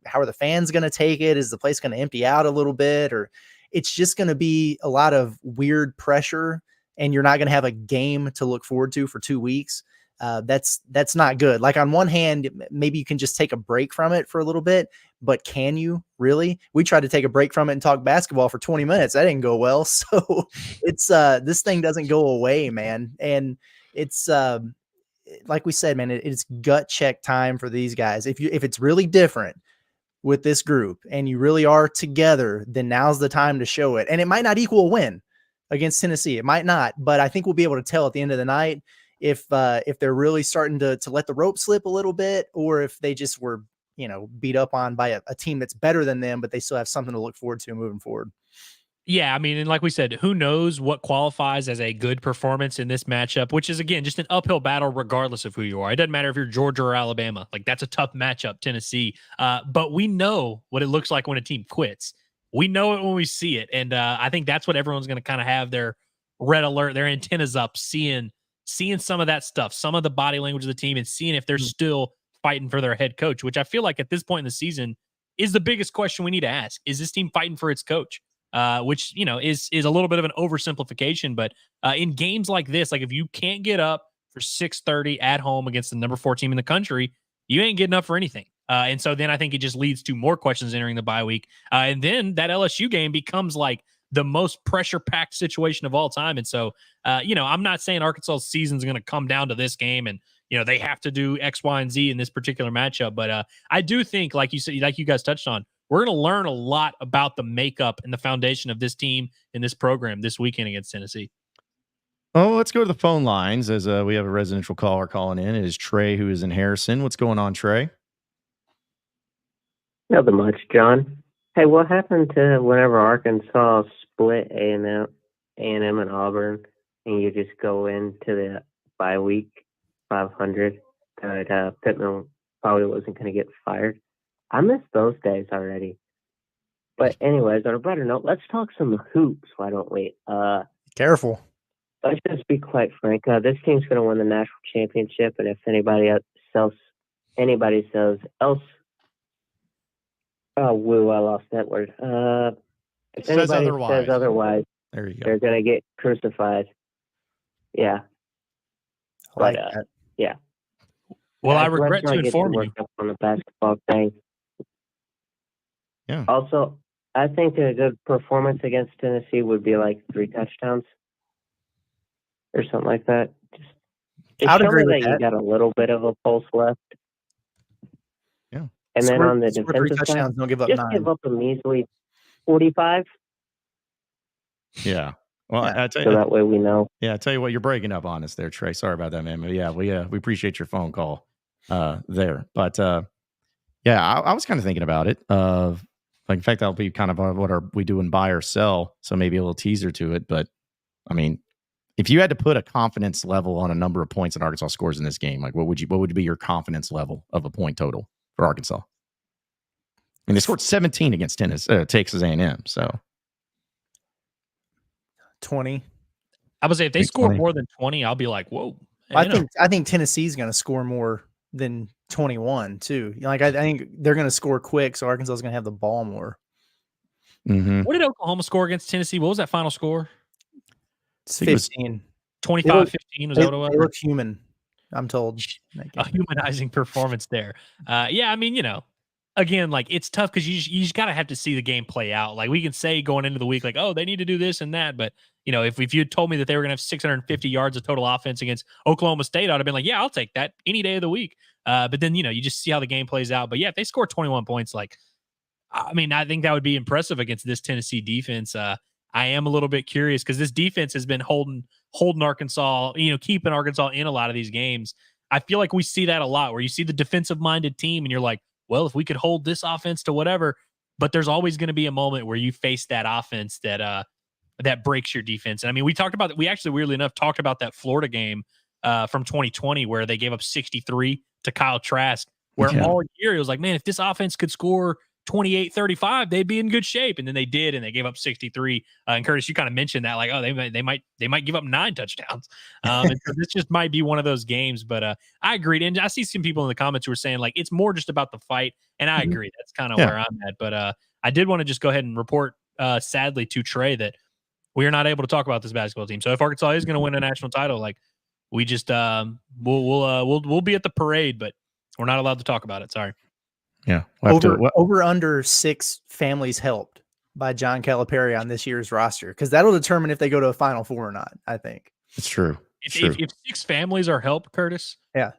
[SPEAKER 3] how are the fans going to take it? Is the place going to empty out a little bit? Or it's just going to be a lot of weird pressure and you're not going to have a game to look forward to for 2 weeks. That's not good. Like, on one hand, maybe you can just take a break from it for a little bit, but can you really? We tried to take a break from it and talk basketball for 20 minutes. That didn't go well. So it's, this thing doesn't go away, man. And it's, like we said, man, it's gut check time for these guys. If it's really different with this group and you really are together, then now's the time to show it. And it might not equal a win against Tennessee. It might not, but I think we'll be able to tell at the end of the night if they're really starting to let the rope slip a little bit, or if they just were, beat up on by a team that's better than them, but they still have something to look forward to moving forward.
[SPEAKER 4] Yeah, I mean, and like we said, who knows what qualifies as a good performance in this matchup, which is, again, just an uphill battle regardless of who you are. It doesn't matter if you're Georgia or Alabama. Like, that's a tough matchup, Tennessee. But we know what it looks like when a team quits. We know it when we see it. And I think that's what everyone's going to kind of have their red alert, their antennas up, seeing some of that stuff, some of the body language of the team, and seeing if they're still fighting for their head coach, which I feel like at this point in the season is the biggest question we need to ask. Is this team fighting for its coach? Which, is a little bit of an oversimplification, but in games like this, like if you can't get up for 6:30 at home against the number 4 team in the country, you ain't getting up for anything. And so then I think it just leads to more questions entering the bye week. And then that LSU game becomes like the most pressure-packed situation of all time. And so, I'm not saying Arkansas's season is going to come down to this game and, they have to do X, Y, and Z in this particular matchup. But I do think, like you said, like you guys touched on, we're going to learn a lot about the makeup and the foundation of this team and this program this weekend against Tennessee.
[SPEAKER 2] Oh, let's go to the phone lines as we have a residential caller calling in. It is Trey, who is in Harrison. What's going on, Trey?
[SPEAKER 7] Nothing much, John. Hey, what happened to whenever Arkansas split A&M and Auburn, and you just go into the bye week 500 that Pittman probably wasn't going to get fired? I miss those days already. But anyways, on a better note, let's talk some hoops. Why don't we?
[SPEAKER 3] Careful.
[SPEAKER 7] Let's just be quite frank. This team's going to win the national championship, and if anybody else, oh, woo, I lost that word. If
[SPEAKER 2] Says
[SPEAKER 7] anybody
[SPEAKER 2] otherwise.
[SPEAKER 7] says otherwise,
[SPEAKER 2] There you go.
[SPEAKER 7] they're going to get crucified. Yeah.
[SPEAKER 3] I like
[SPEAKER 7] But,
[SPEAKER 3] that.
[SPEAKER 7] yeah.
[SPEAKER 4] Well, I
[SPEAKER 7] Let's
[SPEAKER 4] regret
[SPEAKER 7] not
[SPEAKER 4] to
[SPEAKER 7] get
[SPEAKER 4] inform
[SPEAKER 7] too
[SPEAKER 4] you.
[SPEAKER 7] worked up on the basketball thing.
[SPEAKER 2] Yeah.
[SPEAKER 7] Also, I think a good performance against Tennessee would be like 3 touchdowns or something like that. Just
[SPEAKER 3] I'd
[SPEAKER 7] show
[SPEAKER 3] agree
[SPEAKER 7] me
[SPEAKER 3] with
[SPEAKER 7] that you
[SPEAKER 3] that.
[SPEAKER 7] got a little bit of a pulse left.
[SPEAKER 2] Yeah.
[SPEAKER 7] And then on the
[SPEAKER 3] Score 3
[SPEAKER 7] defensive side,
[SPEAKER 3] touchdowns, don't give up
[SPEAKER 7] just
[SPEAKER 3] 9.
[SPEAKER 7] give up a measly 45,
[SPEAKER 2] Yeah. Well,
[SPEAKER 3] Yeah.
[SPEAKER 2] I tell
[SPEAKER 7] so
[SPEAKER 2] you,
[SPEAKER 7] that way we know.
[SPEAKER 2] yeah, I tell you what, you're breaking up on us there, Trey. Sorry about that, man. But yeah, we appreciate your phone call there. But yeah, I was kind of thinking about it. Like, in fact, that'll be kind of what are we doing, buy or sell? So maybe a little teaser to it. But I mean, if you had to put a confidence level on a number of points that Arkansas scores in this game, like what would be your confidence level of a point total for Arkansas? I mean, they scored 17 against Texas A&M. So
[SPEAKER 3] 20.
[SPEAKER 4] I would say if they
[SPEAKER 2] Think
[SPEAKER 4] score
[SPEAKER 2] 20.
[SPEAKER 4] more than 20, I'll be like, whoa.
[SPEAKER 3] I think Tennessee's going to score more than 21 too. Like I think they're going to score quick, so Arkansas is going to have the ball more.
[SPEAKER 2] mm-hmm.
[SPEAKER 4] What did Oklahoma score against Tennessee? What was that final score?
[SPEAKER 3] It's
[SPEAKER 2] think it was
[SPEAKER 3] 15.
[SPEAKER 4] 25-15, was that what it was?
[SPEAKER 3] They look human, I'm told.
[SPEAKER 4] A humanizing performance there. Yeah, I mean, again, like it's tough because you just gotta have to see the game play out. Like we can say going into the week, like, oh, they need to do this and that, but if you had told me that they were gonna have 650 yards of total offense against Oklahoma State, I'd have been like, yeah, I'll take that any day of the week. But then you just see how the game plays out. But yeah, if they score 21 points, like, I mean, I think that would be impressive against this Tennessee defense. I am a little bit curious because this defense has been holding Arkansas, keeping Arkansas in a lot of these games. I feel like we see that a lot where you see the defensive minded team and you're like, well, if we could hold this offense to whatever, but there's always going to be a moment where you face that offense that breaks your defense. And I mean, we actually weirdly enough talked about that Florida game from 2020 where they gave up 63 to Kyle Trask, where all year it was like, man, if this offense could score 28-35, they'd be in good shape. And then they did, and they gave up 63. And Curtis, you kind of mentioned that, like, oh, they might give up 9 touchdowns. And so this just might be one of those games. But I agreed, and I see some people in the comments who are saying like it's more just about the fight, and I agree. That's kind of where I'm at. But I did want to just go ahead and report, sadly, to Trey that we are not able to talk about this basketball team. So if Arkansas is going to win a national title, like we just we'll be at the parade, but we're not allowed to talk about it. Sorry.
[SPEAKER 2] Yeah.
[SPEAKER 3] Over under 6 families helped by John Calipari on this year's roster, because that'll determine if they go to a Final Four or not, I think.
[SPEAKER 2] It's true.
[SPEAKER 4] If 6 families are helped, Curtis,
[SPEAKER 3] yeah,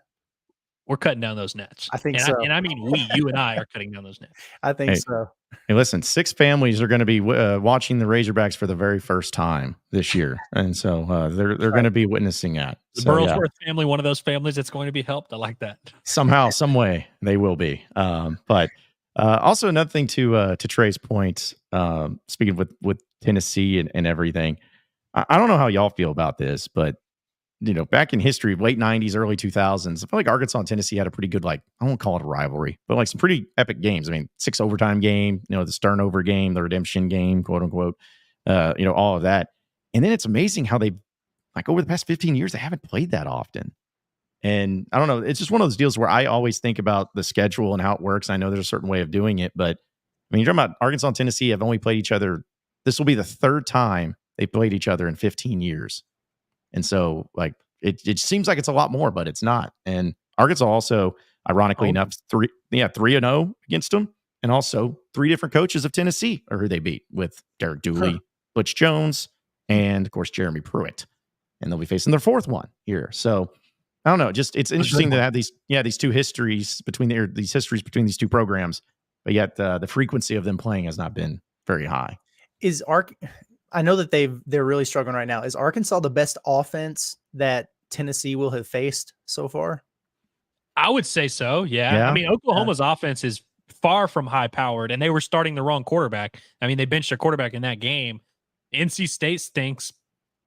[SPEAKER 4] we're cutting down those nets.
[SPEAKER 3] I think
[SPEAKER 4] and
[SPEAKER 3] so.
[SPEAKER 4] I mean you and I are cutting down those nets.
[SPEAKER 3] I think so.
[SPEAKER 2] Hey, listen, 6 families are going to be watching the Razorbacks for the very first time this year, and so they're going to be witnessing that.
[SPEAKER 4] The
[SPEAKER 2] So,
[SPEAKER 4] Burlsworth family, one of those families that's going to be helped. I like that.
[SPEAKER 2] Somehow, some way, they will be. But also another thing to Trey's point, speaking with Tennessee and everything, I don't know how y'all feel about this, but back in history, late 90s, early 2000s, I feel like Arkansas and Tennessee had a pretty good, like, I won't call it a rivalry, but like some pretty epic games. I mean, 6 overtime game, the Sternover game, the redemption game, quote unquote, all of that. And then it's amazing how they, like, over the past 15 years, they haven't played that often. And I don't know, it's just one of those deals where I always think about the schedule and how it works. I know there's a certain way of doing it, but I mean, you're talking about Arkansas and Tennessee have only played each other. This will be the 3rd time they played each other in 15 years. And so, like, it seems like it's a lot more, but it's not. And Arkansas also, ironically enough, 3-0 against them. And also 3 different coaches of Tennessee are who they beat, with Derek Dooley, Butch Jones, and of course, Jeremy Pruitt. And they'll be facing their 4th one here. So I don't know. Just it's interesting to have these two histories between these 2 programs, but yet the frequency of them playing has not been very high.
[SPEAKER 3] I know that they're really struggling right now. Is Arkansas the best offense that Tennessee will have faced so far?
[SPEAKER 4] I would say so. Yeah. I mean, Oklahoma's offense is far from high powered, and they were starting the wrong quarterback. I mean, they benched their quarterback in that game. NC State stinks.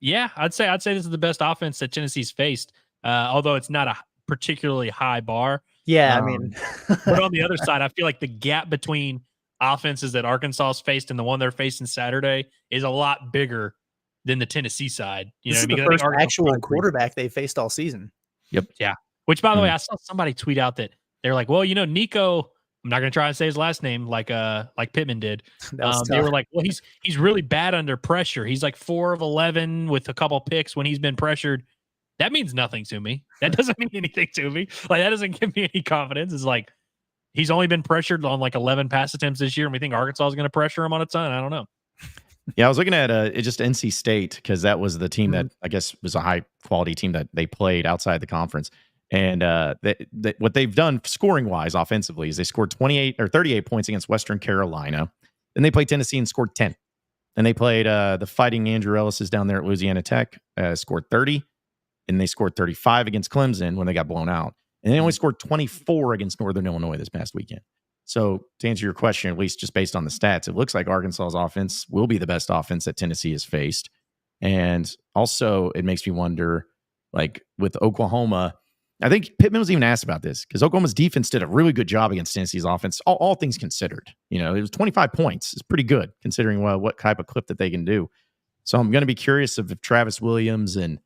[SPEAKER 4] Yeah, I'd say this is the best offense that Tennessee's faced. Although it's not a particularly high bar.
[SPEAKER 3] Yeah, I mean,
[SPEAKER 4] but on the other side, I feel like the gap between offenses that Arkansas's faced and the one they're facing Saturday is a lot bigger than the Tennessee side. You
[SPEAKER 3] This
[SPEAKER 4] know
[SPEAKER 3] is
[SPEAKER 4] what I mean?
[SPEAKER 3] the first actual quarterback they faced all season.
[SPEAKER 4] Yeah. Which, by the way, I saw somebody tweet out that they're like, well, Nico, I'm not going to try and say his last name like Pittman did. They were like, well, he's really bad under pressure. He's like 4 of 11 with a couple picks when he's been pressured. That means nothing to me. That doesn't mean anything to me. Like, that doesn't give me any confidence. It's like, he's only been pressured on like 11 pass attempts this year, and we think Arkansas is going to pressure him on a ton. I don't know.
[SPEAKER 2] Yeah, I was looking at just NC State because that was the team that I guess was a high quality team that they played outside the conference. And what they've done scoring wise offensively is they scored 28 or 38 points against Western Carolina. Then they played Tennessee and scored 10. Then they played the Fighting Andrew Ellis's down there at Louisiana Tech, scored 30. And they scored 35 against Clemson when they got blown out. And they only scored 24 against Northern Illinois this past weekend. So to answer your question, at least just based on the stats, it looks like Arkansas's offense will be the best offense that Tennessee has faced. And also it makes me wonder, like with Oklahoma, I think Pittman was even asked about this because Oklahoma's defense did a really good job against Tennessee's offense, all things considered. It was 25 points. It's pretty good considering what type of clip that they can do. So I'm going to be curious if Travis Williams and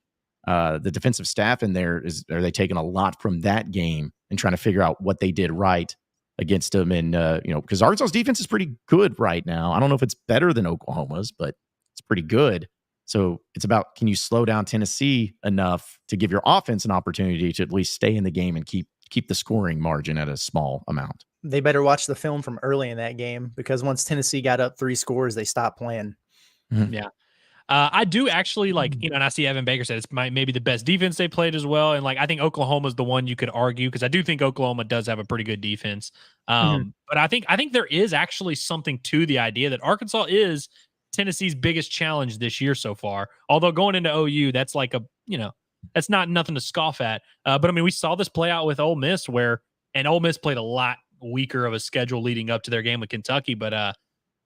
[SPEAKER 2] the defensive staff in there are they taking a lot from that game and trying to figure out what they did right against them. And, because Arkansas's defense is pretty good right now. I don't know if it's better than Oklahoma's, but it's pretty good. So it's about, can you slow down Tennessee enough to give your offense an opportunity to at least stay in the game and keep the scoring margin at a small amount?
[SPEAKER 3] They better watch the film from early in that game because once Tennessee got up 3 scores, they stopped playing.
[SPEAKER 2] Mm-hmm.
[SPEAKER 4] Yeah. I do actually like, and I see Evan Baker said it's maybe the best defense they played as well. And like, I think Oklahoma's the one you could argue because I do think Oklahoma does have a pretty good defense. But I think there is actually something to the idea that Arkansas is Tennessee's biggest challenge this year so far. Although going into OU, that's like that's not nothing to scoff at. But I mean, we saw this play out with Ole Miss and Ole Miss played a lot weaker of a schedule leading up to their game with Kentucky. But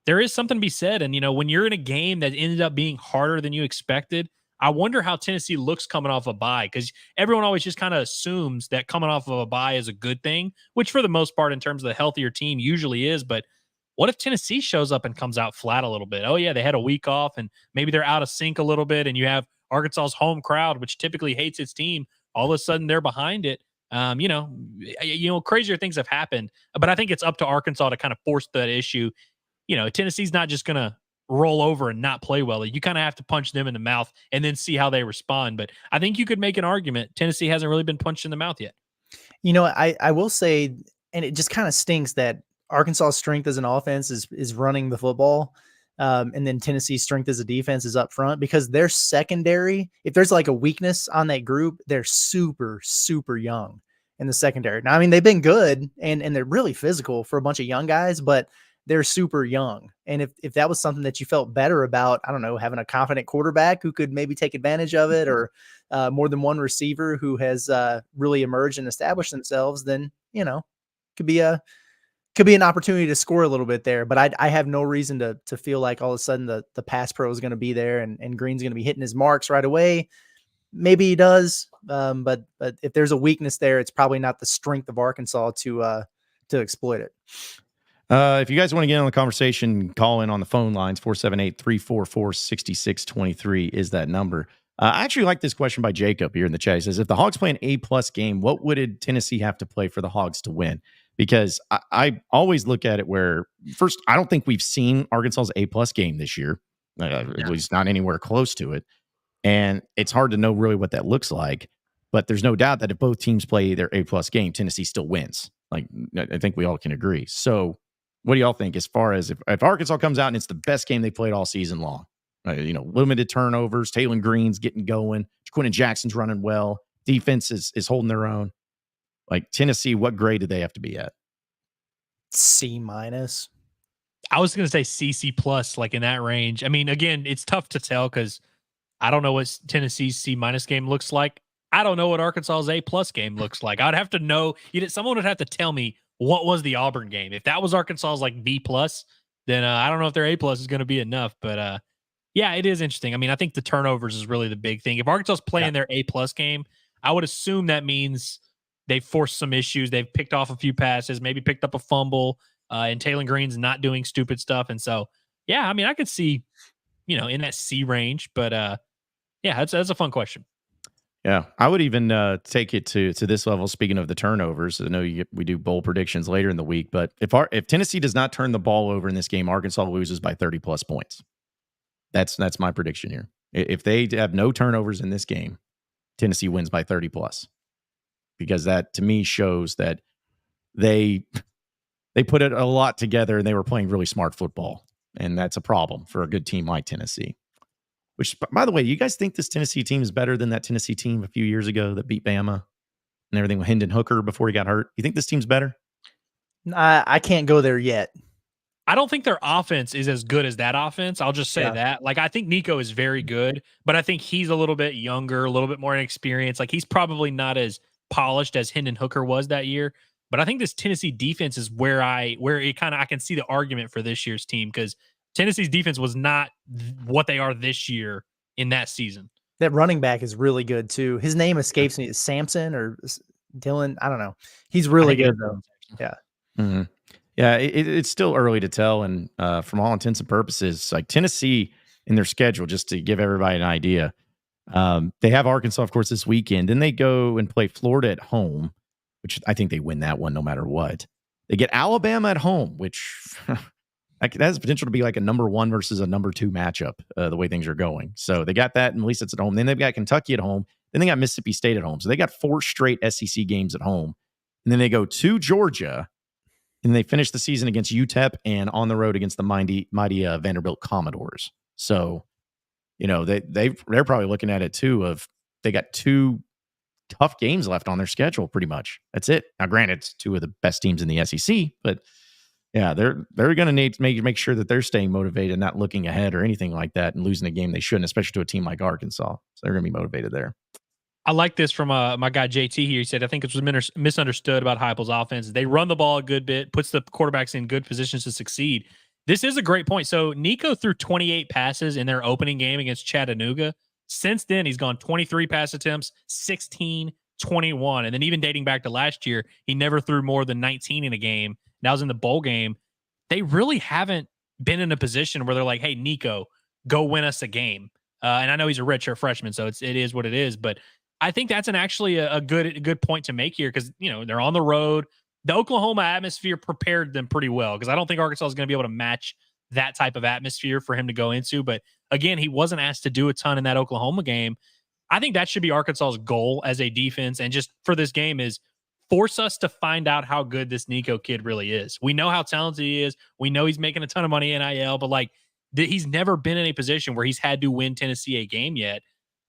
[SPEAKER 4] there is something to be said. And, when you're in a game that ended up being harder than you expected, I wonder how Tennessee looks coming off a bye because everyone always just kind of assumes that coming off of a bye is a good thing, which for the most part in terms of the healthier team usually is. But what if Tennessee shows up and comes out flat a little bit? Oh, yeah, they had a week off and maybe they're out of sync a little bit and you have Arkansas's home crowd, which typically hates its team. All of a sudden they're behind it. Crazier things have happened, but I think it's up to Arkansas to kind of force that issue. Tennessee's not just going to roll over and not play well. You kind of have to punch them in the mouth and then see how they respond. But I think you could make an argument. Tennessee hasn't really been punched in the mouth yet.
[SPEAKER 3] I will say, and it just kind of stinks that Arkansas's strength as an offense is running the football. And then Tennessee's strength as a defense is up front because their secondary, if there's like a weakness on that group, they're super, super young in the secondary. Now, I mean, they've been good and they're really physical for a bunch of young guys, but they're super young. And if that was something that you felt better about, I don't know, having a confident quarterback who could maybe take advantage of it or more than one receiver who has really emerged and established themselves, then, could be an opportunity to score a little bit there. But I have no reason to feel like all of a sudden the pass pro is going to be there and Green's going to be hitting his marks right away. Maybe he does. But if there's a weakness there, it's probably not the strength of Arkansas to exploit it.
[SPEAKER 2] If you guys want to get on the conversation, call in on the phone lines. 478-344-6623 is that number. I actually like this question by Jacob here in the chat. He says, if the Hogs play an A-plus game, what would Tennessee have to play for the Hogs to win? Because I always look at it where, first, I don't think we've seen Arkansas's A-plus game this year, at least not anywhere close to it. And it's hard to know really what that looks like. But there's no doubt that if both teams play their A-plus game, Tennessee still wins. Like, I think we all can agree. So what do y'all think as far as if Arkansas comes out and it's the best game they played all season long? Limited turnovers, Taylor Green's getting going, Quinton Jackson's running well, defense is holding their own. Like Tennessee, what grade do they have to be at?
[SPEAKER 3] C-.
[SPEAKER 4] I was going to say C plus, like in that range. I mean, again, it's tough to tell because I don't know what Tennessee's C- game looks like. I don't know what Arkansas's A+ game looks like. I'd have to know. Someone would have to tell me what was the Auburn game. If that was Arkansas's like B+, then I don't know if their A+ is going to be enough. But yeah, it is interesting. I mean, I think the turnovers is really the big thing. If Arkansas's playing their A+ game, I would assume that means they've forced some issues. They've picked off a few passes, maybe picked up a fumble. and Taylor Green's not doing stupid stuff. And so, yeah, I mean, I could see, in that C range, but yeah, that's a fun question.
[SPEAKER 2] Yeah, I would even take it to this level. Speaking of the turnovers, I know we do bowl predictions later in the week, but if Tennessee does not turn the ball over in this game, Arkansas loses by 30 plus points. That's my prediction here. If they have no turnovers in this game, Tennessee wins by 30 plus, because that to me shows that they put it a lot together and they were playing really smart football, and that's a problem for a good team like Tennessee. Which, by the way, you guys think this Tennessee team is better than that Tennessee team a few years ago that beat Bama and everything with Hendon Hooker before he got hurt? You think this team's better?
[SPEAKER 3] I can't go there yet.
[SPEAKER 4] I don't think their offense is as good as that offense. I'll just say that. Like, I think Nico is very good, but I think he's a little bit younger, a little bit more inexperienced. Like, he's probably not as polished as Hendon Hooker was that year. But I think this Tennessee defense is where I can see the argument for this year's team, because Tennessee's defense was not what they are this year in that season.
[SPEAKER 3] That running back is really good too. His name escapes me. Is Sampson or Dylan? I don't know. He's really good though. Yeah.
[SPEAKER 2] Mm-hmm. Yeah. It's still early to tell. And from all intents and purposes, like Tennessee in their schedule, just to give everybody an idea, they have Arkansas, of course, this weekend. Then they go and play Florida at home, which I think they win that one no matter what. They get Alabama at home, which that has potential to be like a number 1 versus a number 2 matchup, the way things are going. So they got that, and at least it's at home. Then they've got Kentucky at home. Then they got Mississippi State at home. So they got 4 straight SEC games at home. And then they go to Georgia, and they finish the season against UTEP and on the road against the mighty Vanderbilt Commodores. So, they're probably looking at it too of they got 2 tough games left on their schedule pretty much. That's it. Now, granted, it's 2 of the best teams in the SEC, but yeah, they're going to need to make sure that they're staying motivated, not looking ahead or anything like that and losing a game they shouldn't, especially to a team like Arkansas. So they're going to be motivated there.
[SPEAKER 4] I like this from my guy JT here. He said, I think it was misunderstood about Heupel's offense. They run the ball a good bit, puts the quarterbacks in good positions to succeed. This is a great point. So Nico threw 28 passes in their opening game against Chattanooga. Since then, he's gone 23 pass attempts, 16, 21. And then even dating back to last year, he never threw more than 19 in a game. That was in the bowl game. They really haven't been in a position where they're like, hey, Nico, go win us a game. And I know he's a redshirt freshman, so it is what it is. But I think that's actually a good point to make here, because they're on the road. The Oklahoma atmosphere prepared them pretty well, because I don't think Arkansas is going to be able to match that type of atmosphere for him to go into. But again, he wasn't asked to do a ton in that Oklahoma game. I think that should be Arkansas's goal as a defense, and just for this game is force us to find out how good this Nico kid really is. We know how talented he is. We know he's making a ton of money in NIL, but he's never been in a position where he's had to win Tennessee a game yet.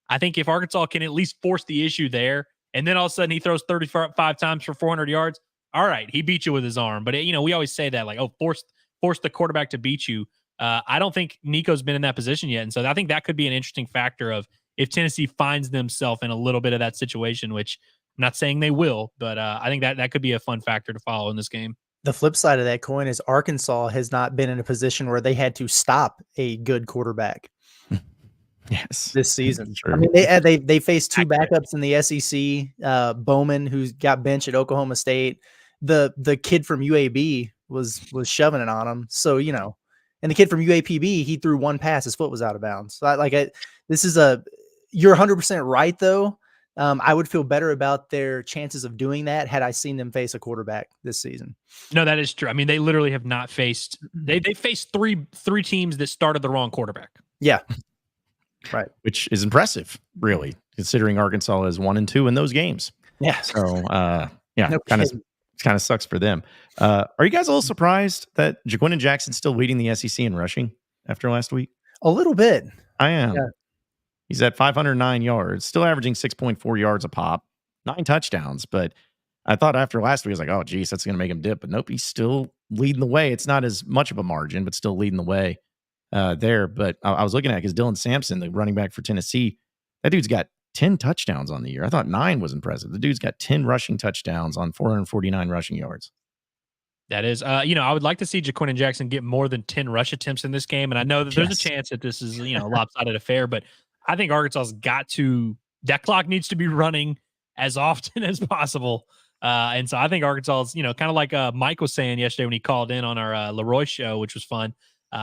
[SPEAKER 4] I think if Arkansas can at least force the issue there, and then all of a sudden he throws 35 times for 400 yards, all right, he beat you with his arm. But we always say that, force the quarterback to beat you. I don't think Nico's been in that position yet, and so I think that could be an interesting factor of if Tennessee finds themselves in a little bit of that situation, which I'm not saying they will, but I think that could be a fun factor to follow in this game.
[SPEAKER 3] The flip side of that coin is Arkansas has not been in a position where they had to stop a good quarterback.
[SPEAKER 2] Yes,
[SPEAKER 3] this season.
[SPEAKER 2] Sure.
[SPEAKER 3] I mean, they faced 2 backups in the SEC. Bowman, who got benched at Oklahoma State, the kid from UAB was shoving it on him. So and the kid from UAPB, he threw 1 pass, his foot was out of bounds. So you're 100% right though. I would feel better about their chances of doing that had I seen them face a quarterback this season.
[SPEAKER 4] No, that is true. I mean, they literally have not faced. They faced three teams that started the wrong quarterback.
[SPEAKER 3] Yeah, right.
[SPEAKER 2] Which is impressive, really, considering Arkansas is 1-2 in those games.
[SPEAKER 3] Yeah.
[SPEAKER 2] So, kind of sucks for them. Are you guys a little surprised that Jaquindon Jackson's still leading the SEC in rushing after last week?
[SPEAKER 3] A little bit.
[SPEAKER 2] I am.
[SPEAKER 3] Yeah.
[SPEAKER 2] He's at 509 yards, still averaging 6.4 yards a pop, 9 touchdowns. But I thought after last week, I was like, oh, geez, that's going to make him dip. But nope, he's still leading the way. It's not as much of a margin, but still leading the way there. But I was looking at it because Dylan Sampson, the running back for Tennessee, that dude's got 10 touchdowns on the year. I thought 9 was impressive. The dude's got 10 rushing touchdowns on 449 rushing yards.
[SPEAKER 4] That is, I would like to see Jaquindon Jackson get more than 10 rush attempts in this game. And I know that there's a chance that this is, a lopsided affair, but I think Arkansas's that clock needs to be running as often as possible And so I think Arkansas is, kind of like Mike was saying yesterday when he called in on our Leroy show, which was fun.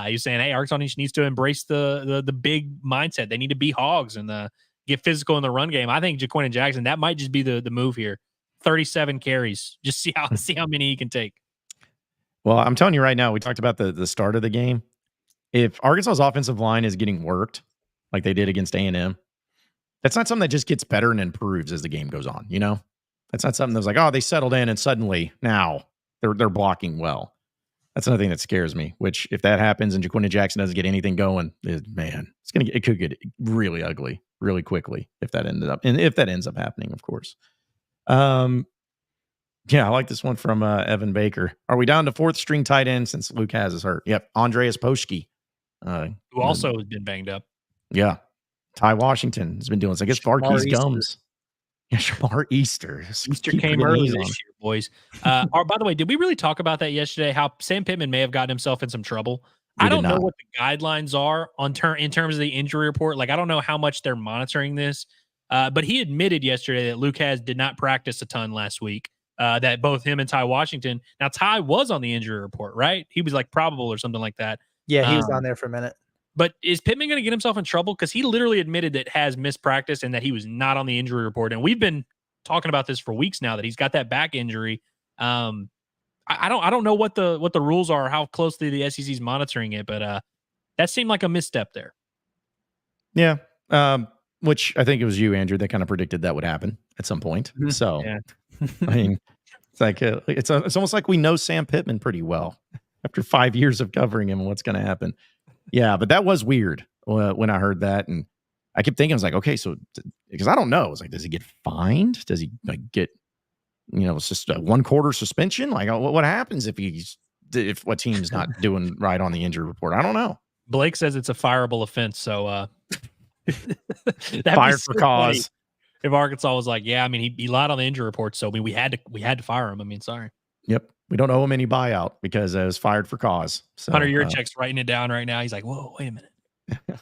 [SPEAKER 4] He was saying, hey, Arkansas needs to embrace the big mindset. They need to be hogs and get physical in the run game. I think Jaquan Jackson, that might just be the move here. 37 carries. Just see how many he can take.
[SPEAKER 2] Well, I'm telling you right now, we talked about the start of the game. If Arkansas's offensive line is getting worked like they did against A&M, that's not something that just gets better and improves as the game goes on, That's not something that's like, oh, they settled in and suddenly now they're blocking well. That's another thing that scares me, which if that happens and Jaquan Jackson doesn't get anything going, it could get really ugly really quickly if that ends up happening, of course. Yeah, I like this one from Evan Baker. Are we down to fourth string tight end since Luke has is hurt? Yep. Andreas Poschke.
[SPEAKER 4] Who also has been banged up.
[SPEAKER 2] Yeah. Ty Washington has been doing this. I guess Barkey's gums. Yeah, Shamar Easter.
[SPEAKER 4] Easter came early this year, boys. By the way, did we really talk about that yesterday? How Sam Pittman may have gotten himself in some trouble? I don't know what the guidelines are in terms of the injury report. Like, I don't know how much they're monitoring this. But he admitted yesterday that Luke did not practice a ton last week. That both him and Ty Washington. Now, Ty was on the injury report, right? He was like probable or something like that.
[SPEAKER 3] Yeah, he was on there for a minute.
[SPEAKER 4] But is Pittman going to get himself in trouble? Because he literally admitted that has missed practice and that he was not on the injury report. And we've been talking about this for weeks now that he's got that back injury. I don't know what the rules are, or how closely the SEC is monitoring it, but that seemed like a misstep there.
[SPEAKER 2] Yeah, which I think it was you, Andrew, that kind of predicted that would happen at some point. So, yeah. I mean, it's like it's almost like we know Sam Pittman pretty well after 5 years of covering him and what's going to happen. Yeah, but that was weird when I heard that, and I kept thinking, I was like, okay, so because I don't know, I was like, does he get fined? Does he get, it's just a 1 quarter suspension? Like, what happens if what team's not doing right on the injury report? I don't know.
[SPEAKER 4] Blake says it's a fireable offense, so
[SPEAKER 2] fired for cause.
[SPEAKER 4] If Arkansas was like, yeah, I mean, he lied on the injury report, so I mean, we had to fire him. I mean, sorry.
[SPEAKER 2] Yep. We don't owe him any buyout because it was fired for cause. So,
[SPEAKER 4] Hunter Yurchek's writing it down right now. He's like, whoa, wait a minute.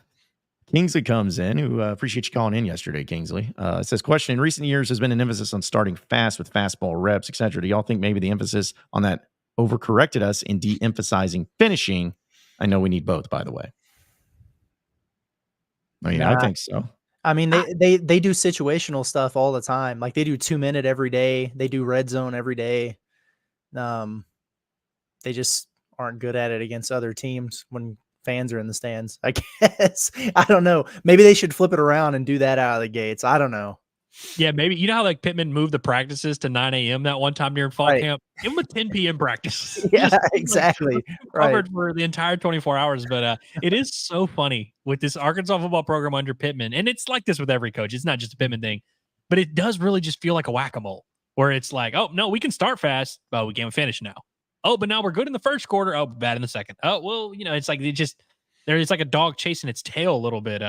[SPEAKER 2] Kingsley comes in, who appreciate you calling in yesterday, Kingsley. It says, question, in recent years has been an emphasis on starting fast with fastball reps, etc. Do y'all think maybe the emphasis on that overcorrected us in de-emphasizing finishing? I know we need both, by the way. I mean, I think so.
[SPEAKER 3] I mean, they do situational stuff all the time. Like, they do 2-minute every day. They do red zone every day. They just aren't good at it against other teams when fans are in the stands, I guess. I don't know. Maybe they should flip it around and do that out of the gates. I don't know.
[SPEAKER 4] Yeah, maybe. You know how like Pittman moved the practices to 9 a.m. that one time during fall camp? Give him a 10 p.m. practice.
[SPEAKER 3] Yeah, exactly.
[SPEAKER 4] Covered for the entire 24 hours. But it is so funny with this Arkansas football program under Pittman. And it's like this with every coach. It's not just a Pittman thing. But it does really just feel like a whack-a-mole where it's like, oh, no, we can start fast, but we can't finish now. Oh, but now we're good in the first quarter. Oh, bad in the second. Oh, well, it's like it's like a dog chasing its tail a little bit.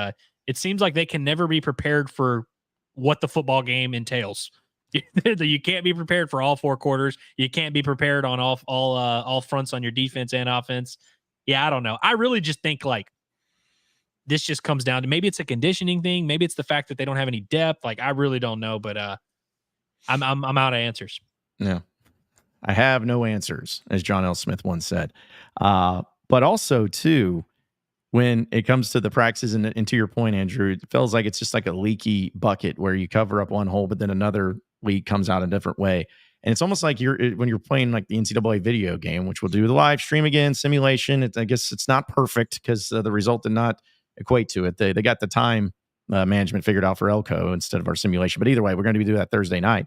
[SPEAKER 4] It seems like they can never be prepared for what the football game entails. You can't be prepared for all 4 quarters. You can't be prepared on all fronts on your defense and offense. Yeah, I don't know. I really just think like this just comes down to maybe it's a conditioning thing. Maybe it's the fact that they don't have any depth. Like I really don't know, but I'm out of answers.
[SPEAKER 2] Yeah. I have no answers, as John L. Smith once said. But also, too, when it comes to the practices, and to your point, Andrew, it feels like it's just like a leaky bucket where you cover up one hole, but then another leak comes out a different way. And it's almost like when you're playing like the NCAA video game, which we'll do the live stream again, simulation. I guess it's not perfect because the result did not equate to it. They got the time management figured out for Elko instead of our simulation. But either way, we're going to be doing that Thursday night.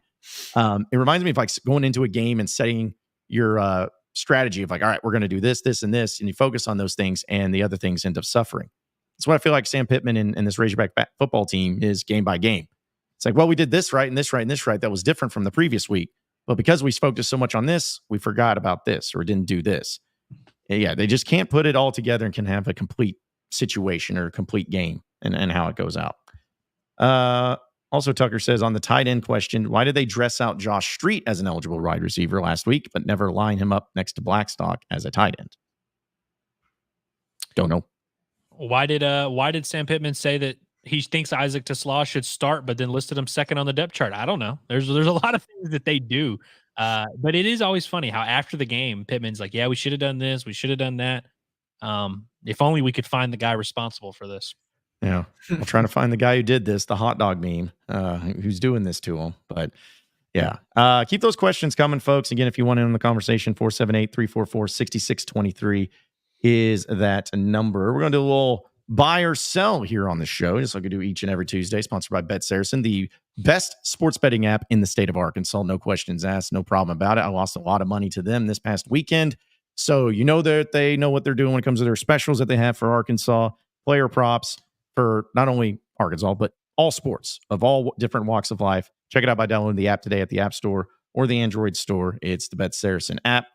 [SPEAKER 2] It reminds me of like going into a game and setting your strategy of like, all right, we're going to do this, this, and this, and you focus on those things, and the other things end up suffering. That's what I feel like Sam Pittman and this Razorback football team is game by game. It's like, well, we did this right and this right and this right. That was different from the previous week. But because we focused so much on this, we forgot about this or didn't do this. Yeah, they just can't put it all together and can have a complete situation or a complete game and how it goes out. Also, Tucker says on the tight end question, why did they dress out Josh Street as an eligible wide receiver last week, but never line him up next to Blackstock as a tight end? Don't know.
[SPEAKER 4] Why did Sam Pittman say that he thinks Isaac TeSlaa should start, but then listed him second on the depth chart. I don't know. There's a lot of things that they do. But it is always funny how after the game, Pittman's like, yeah, we should have done this. We should have done that. If only we could find the guy responsible for this.
[SPEAKER 2] Yeah. I'm trying to find the guy who did this, the hot dog meme, who's doing this to him. But yeah, keep those questions coming, folks. Again, if you want in on the conversation, 478-344-6623 is that number. We're going to do a little buy or sell here on the show, just like we do each and every Tuesday, sponsored by BetSaracen, the best sports betting app in the state of Arkansas. No questions asked, no problem about it. I lost a lot of money to them this past weekend. So you know that they know what they're doing when it comes to their specials that they have for Arkansas, player props for not only Arkansas, but all sports of all different walks of life. Check it out by downloading the app today at the App Store or the Android store. It's the BetSaracen app.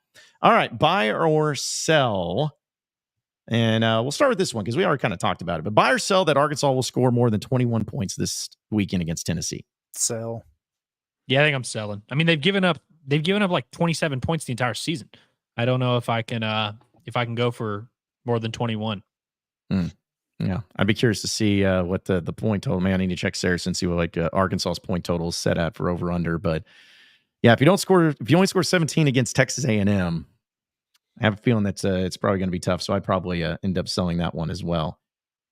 [SPEAKER 2] All right, buy or sell. And we'll start with this one because we already kind of talked about it. But buy or sell that Arkansas will score more than 21 points this weekend against Tennessee.
[SPEAKER 3] Sell.
[SPEAKER 4] Yeah, I think I'm selling. I mean, they've given up like 27 points the entire season. I don't know if I can go for more than 21.
[SPEAKER 2] Yeah, I'd be curious to see what the point total. Man, I need to check Saracen, see what Arkansas's point total is set at for over under. But yeah, if you only score 17 against Texas A&M, I have a feeling that it's probably going to be tough. So I'd probably end up selling that one as well.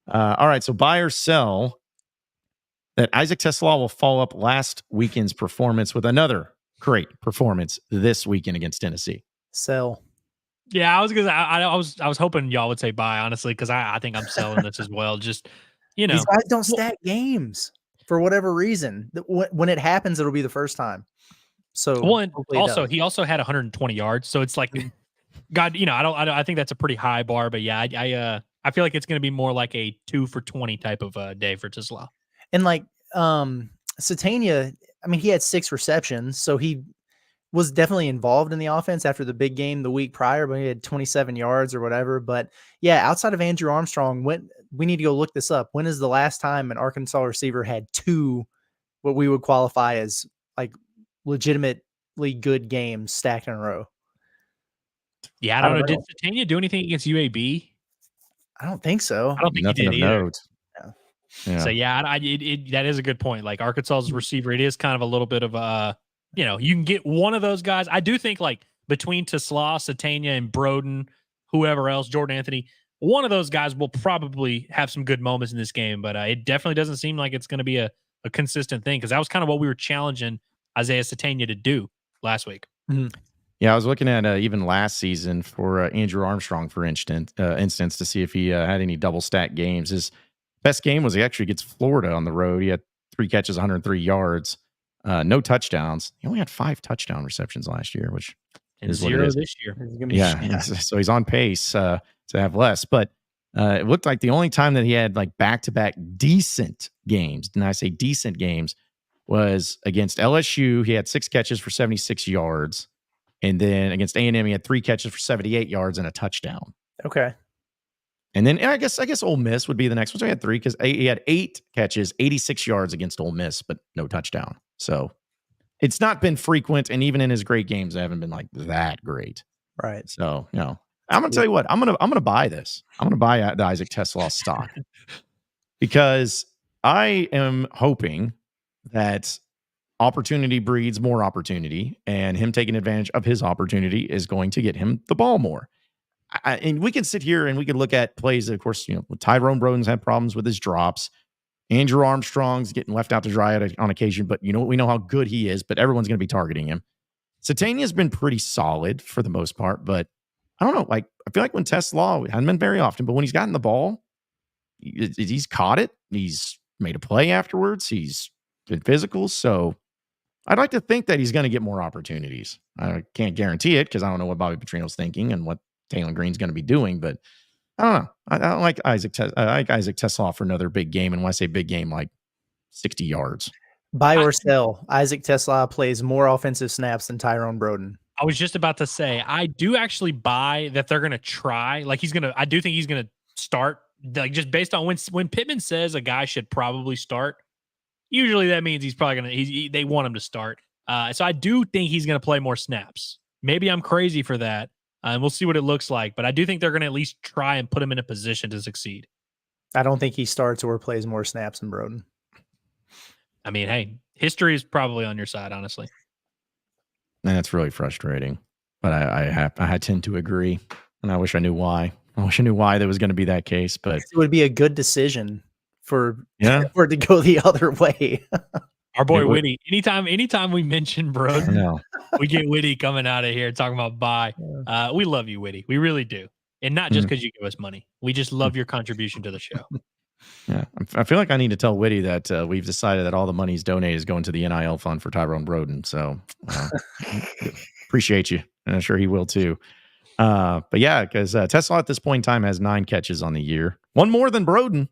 [SPEAKER 2] All right, so buy or sell that Isaac TeSlaa will follow up last weekend's performance with another great performance this weekend against Tennessee.
[SPEAKER 3] Sell.
[SPEAKER 4] Yeah, I was hoping y'all would say buy, honestly, because I think I'm selling this as well. Just, you know,
[SPEAKER 3] these guys don't stack games for whatever reason. When it happens, it'll be the first time. So
[SPEAKER 4] he also had 120 yards. So it's like, God, you know, I think that's a pretty high bar. But yeah, I feel like it's going to be more like a 2 for 20 type of day for TeSlaa.
[SPEAKER 3] And like Satania, I mean, he had 6 receptions, so he was definitely involved in the offense after the big game the week prior, but he had 27 yards or whatever. But yeah, outside of Andrew Armstrong, we need to go look this up. When is the last time an Arkansas receiver had 2, what we would qualify as like legitimately good games stacked in a row?
[SPEAKER 4] Yeah, I don't know. Did Satania do anything against UAB?
[SPEAKER 3] I don't think so.
[SPEAKER 4] I don't think
[SPEAKER 2] Nothing
[SPEAKER 4] he did either.
[SPEAKER 2] Note. Yeah.
[SPEAKER 4] So yeah, that is a good point. Like Arkansas's receiver, it is kind of a little bit of a, you know, you can get one of those guys. I do think like between TeSlaa, Satania, and Broden, whoever else, Jordan Anthony, one of those guys will probably have some good moments in this game. But it definitely doesn't seem like it's going to be a consistent thing, because that was kind of what we were challenging Isaiah Satania to do last week.
[SPEAKER 3] Mm-hmm.
[SPEAKER 2] Yeah, I was looking at even last season for Andrew Armstrong, for instance, to see if he had any double stack games. His best game was he actually gets Florida on the road. He had 3 catches, 103 yards. No touchdowns. He only had 5 touchdown receptions last year, which is 0
[SPEAKER 4] this year.
[SPEAKER 2] Yeah. So he's on pace to have less. But it looked like the only time that he had like back-to-back decent games, and I say decent games, was against LSU. He had 6 catches for 76 yards. And then against A&M, he had 3 catches for 78 yards and a touchdown.
[SPEAKER 3] Okay.
[SPEAKER 2] And then I guess Ole Miss would be the next one. So he had 3 because he had 8 catches, 86 yards against Ole Miss, but no touchdown. So it's not been frequent, and even in his great games, they haven't been like that great.
[SPEAKER 3] Right.
[SPEAKER 2] So, you know, I'm gonna tell you what, I'm gonna buy this. I'm gonna buy the Isaac TeSlaa stock because I am hoping that opportunity breeds more opportunity, and him taking advantage of his opportunity is going to get him the ball more. And we can sit here and we can look at plays that, of course, you know, Tyrone Broden's had problems with his drops. Andrew Armstrong's getting left out to dry on occasion, but you know, we know how good he is, but everyone's going to be targeting him. Satania's been pretty solid for the most part, but I don't know. Like, I feel like when TeSlaa, hasn't been very often, but when he's gotten the ball, he's caught it. He's made a play afterwards. He's been physical. So I'd like to think that he's going to get more opportunities. I can't guarantee it because I don't know what Bobby Petrino's thinking and what Taylor Green's going to be doing, but I don't know. I don't like Isaac TeSlaa for another big game. And when I say big game, like 60 yards.
[SPEAKER 3] Buy or sell. Isaac TeSlaa plays more offensive snaps than Tyrone Broden.
[SPEAKER 4] I was just about to say, I do actually buy that they're going to try. Like I do think he's going to start. Like just based on when Pittman says a guy should probably start, usually that means he's probably going to, they want him to start. So I do think he's going to play more snaps. Maybe I'm crazy for that. And we'll see what it looks like. But I do think they're going to at least try and put him in a position to succeed.
[SPEAKER 3] I don't think he starts or plays more snaps than Broden.
[SPEAKER 4] I mean, hey, history is probably on your side, honestly.
[SPEAKER 2] And that's really frustrating. But I tend to agree, and I wish I knew why. I wish I knew why that was going to be that case. But
[SPEAKER 3] It would be a good decision for
[SPEAKER 2] Yeah.
[SPEAKER 3] for it to go the other way.
[SPEAKER 4] Our boy
[SPEAKER 2] It would-
[SPEAKER 4] Whitty. Anytime we mention
[SPEAKER 2] I
[SPEAKER 4] Broden,
[SPEAKER 2] know.
[SPEAKER 4] we get Whitty coming out of here talking about bye. We love you, Whitty. We really do. And not just because you give us money. We just love your contribution to the show.
[SPEAKER 2] Yeah, I feel like I need to tell Whitty that we've decided that all the money's donated is going to the NIL fund for Tyrone Broden. So appreciate you, and I'm sure he will too. But yeah, because Tesla at this point in time has 9 catches on the year, one more than Broden.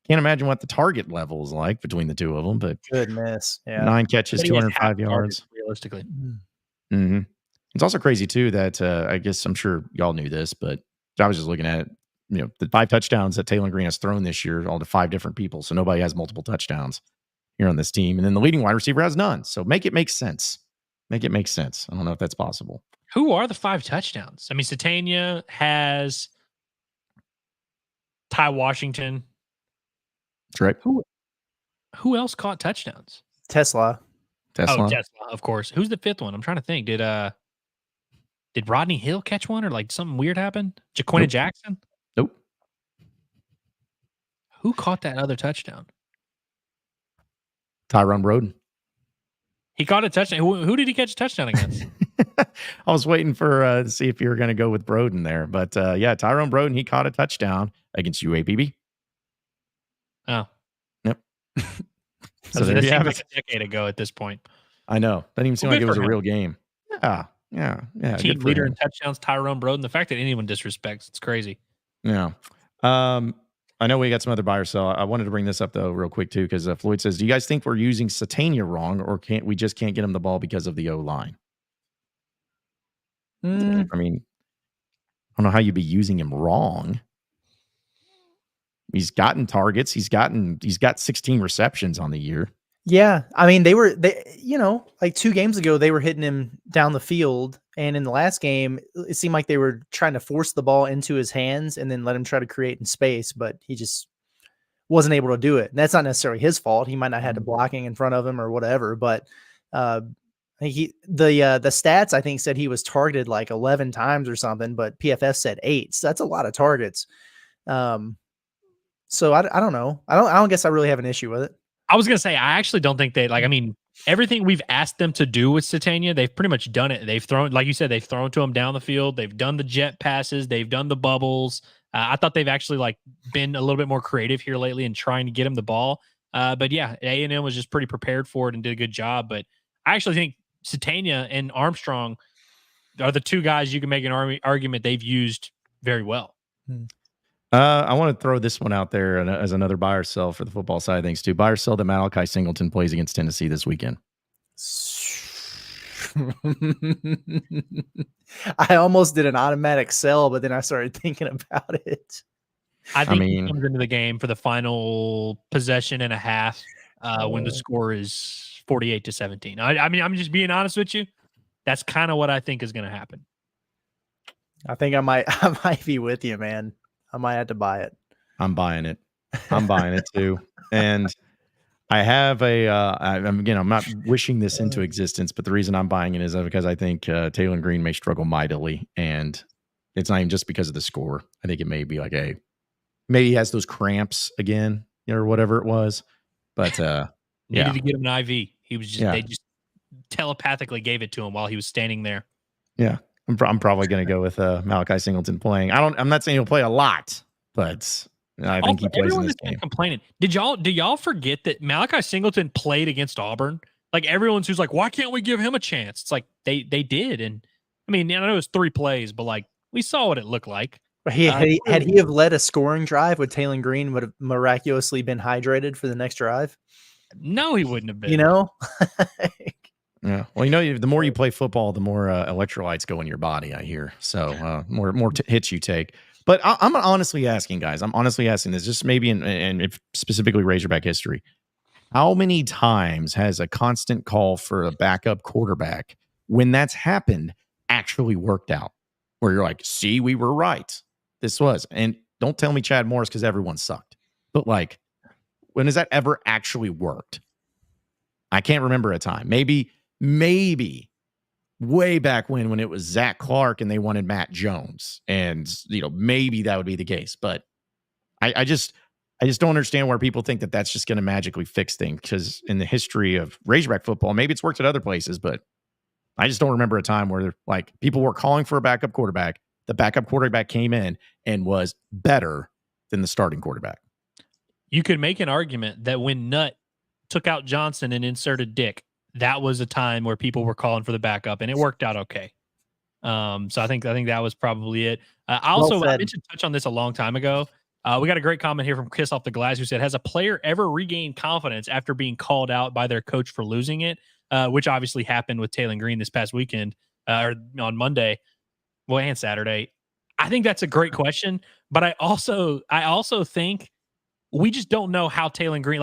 [SPEAKER 2] Can't imagine what the target level is like between the two of them, but
[SPEAKER 3] Goodness, yeah.
[SPEAKER 2] 9 catches,
[SPEAKER 4] But he has
[SPEAKER 2] 205
[SPEAKER 4] half
[SPEAKER 2] yards.
[SPEAKER 4] targets, realistically.
[SPEAKER 2] Mm-hmm. It's also crazy too that I guess I'm sure y'all knew this, but I was just looking at it. You know, the 5 touchdowns that Taylor Green has thrown this year, all to 5 different people. So nobody has multiple touchdowns here on this team. And then the leading wide receiver has none. So make it make sense. Make it make sense. I don't know if that's possible.
[SPEAKER 4] Who are the 5 touchdowns? I mean, Satania has Ty Washington.
[SPEAKER 2] That's right.
[SPEAKER 4] Who else caught touchdowns?
[SPEAKER 3] Tesla.
[SPEAKER 2] Tesla.
[SPEAKER 4] Oh, Tesla, of course. Who's the 5th one? I'm trying to think. Did Rodney Hill catch one or like something weird happen? Jaquina
[SPEAKER 2] Nope.
[SPEAKER 4] Jackson?
[SPEAKER 2] Nope.
[SPEAKER 4] Who caught that other touchdown?
[SPEAKER 2] Tyrone Broden.
[SPEAKER 4] He caught a touchdown. Who did he catch a touchdown against?
[SPEAKER 2] I was waiting for to see if you were going to go with Broden there. But yeah, Tyrone Broden, he caught a touchdown against UAPB.
[SPEAKER 4] Oh.
[SPEAKER 2] Yep.
[SPEAKER 4] So
[SPEAKER 2] there
[SPEAKER 4] that
[SPEAKER 2] you
[SPEAKER 4] seems
[SPEAKER 2] have
[SPEAKER 4] like
[SPEAKER 2] it.
[SPEAKER 4] a decade ago at this point.
[SPEAKER 2] I know. Doesn't even seem
[SPEAKER 4] Well,
[SPEAKER 2] like it
[SPEAKER 4] good
[SPEAKER 2] was
[SPEAKER 4] for
[SPEAKER 2] a
[SPEAKER 4] him.
[SPEAKER 2] real game. Yeah.
[SPEAKER 4] Team
[SPEAKER 2] good for
[SPEAKER 4] leader
[SPEAKER 2] him.
[SPEAKER 4] in touchdowns, Tyrone Broden. The fact that anyone disrespects, it's crazy.
[SPEAKER 2] Yeah. I know we got some other buyers, so I wanted to bring this up though real quick too, because Floyd says, "Do you guys think we're using Satania wrong, or can't we just can't get him the ball because of the O line?" I mean, I don't know how you'd be using him wrong. He's gotten targets. He's got 16 receptions on the year.
[SPEAKER 3] Yeah, I mean, they like 2 games ago, they were hitting him down the field, and in the last game, it seemed like they were trying to force the ball into his hands and then let him try to create in space, but he just wasn't able to do it. And that's not necessarily his fault. He might not have had a blocking in front of him or whatever, but I think the stats I think said he was targeted like 11 times or something, but PFF said 8. So that's a lot of targets. So I don't know. I don't guess I really have an issue with it.
[SPEAKER 4] I was going to say, I actually don't think they I mean, everything we've asked them to do with Satania, they've pretty much done it. They've thrown, like you said, they've thrown to him down the field. They've done the jet passes. They've done the bubbles. I thought they've actually like been a little bit more creative here lately in trying to get him the ball. But yeah, A&M was just pretty prepared for it and did a good job. But I actually think Satania and Armstrong are the 2 guys you can make an argument they've used very well.
[SPEAKER 2] I want to throw this one out there as another buy or sell for the football side of things too. Buy or sell that Malachi Singleton plays against Tennessee this weekend.
[SPEAKER 3] I almost did an automatic sell, but then I started thinking about it.
[SPEAKER 4] I think
[SPEAKER 2] mean-
[SPEAKER 4] he comes into the game for the final possession and a half when the score is 48-17. I mean, I'm just being honest with you. That's kind of what I think is going to happen.
[SPEAKER 3] I think I might be with you, man. I might have to buy it.
[SPEAKER 2] I'm buying it. I'm buying it too. And I have I'm not wishing this into existence, but the reason I'm buying it is because I think Taylor Green may struggle mightily, and it's not even just because of the score. I think it may be like maybe he has those cramps again, or whatever it was. But
[SPEAKER 4] Needed to get him an IV. He was just
[SPEAKER 2] Yeah.
[SPEAKER 4] they just telepathically gave it to him while he was standing there.
[SPEAKER 2] yeah, I'm probably going to go with Malachi Singleton playing. I'm not saying he'll play a lot, but I think he plays in
[SPEAKER 4] everyone
[SPEAKER 2] this
[SPEAKER 4] has been
[SPEAKER 2] game.
[SPEAKER 4] complaining. Do y'all forget that Malachi Singleton played against Auburn? Like everyone's who's like, why can't we give him a chance? It's like they did, and I mean, I know it was 3 plays, but like we saw what it looked like.
[SPEAKER 3] Had he have led a scoring drive, would Taylor Green would have miraculously been hydrated for the next drive?
[SPEAKER 4] No, he wouldn't have been.
[SPEAKER 3] You know?
[SPEAKER 2] Yeah. Well, the more you play football, the more electrolytes go in your body, I hear. So more hits you take. But I'm honestly asking, guys. I'm honestly asking this, just maybe in if specifically Razorback history. How many times has a constant call for a backup quarterback, when that's happened, actually worked out? Where you're like, see, we were right. This was. And don't tell me Chad Morris, because everyone sucked. but like, when has that ever actually worked? I can't remember a time. Maybe way back when it was Zach Clark and they wanted Matt Jones, and maybe that would be the case. But I just don't understand where people think that that's just going to magically fix things. Because in the history of Razorback football, maybe it's worked at other places, but I just don't remember a time where like people were calling for a backup quarterback. The backup quarterback came in and was better than the starting quarterback.
[SPEAKER 4] You could make an argument that when Nutt took out Johnson and inserted Dick, that was a time where people were calling for the backup, and it worked out okay. So I think that was probably it. I meant to touch on this a long time ago. We got a great comment here from Kiss Off the Glass, who said, "Has a player ever regained confidence after being called out by their coach for losing it?" Which obviously happened with Taylor Green this past weekend, or on Monday, and Saturday. I think that's a great question, but I also think we just don't know how Taylor Green,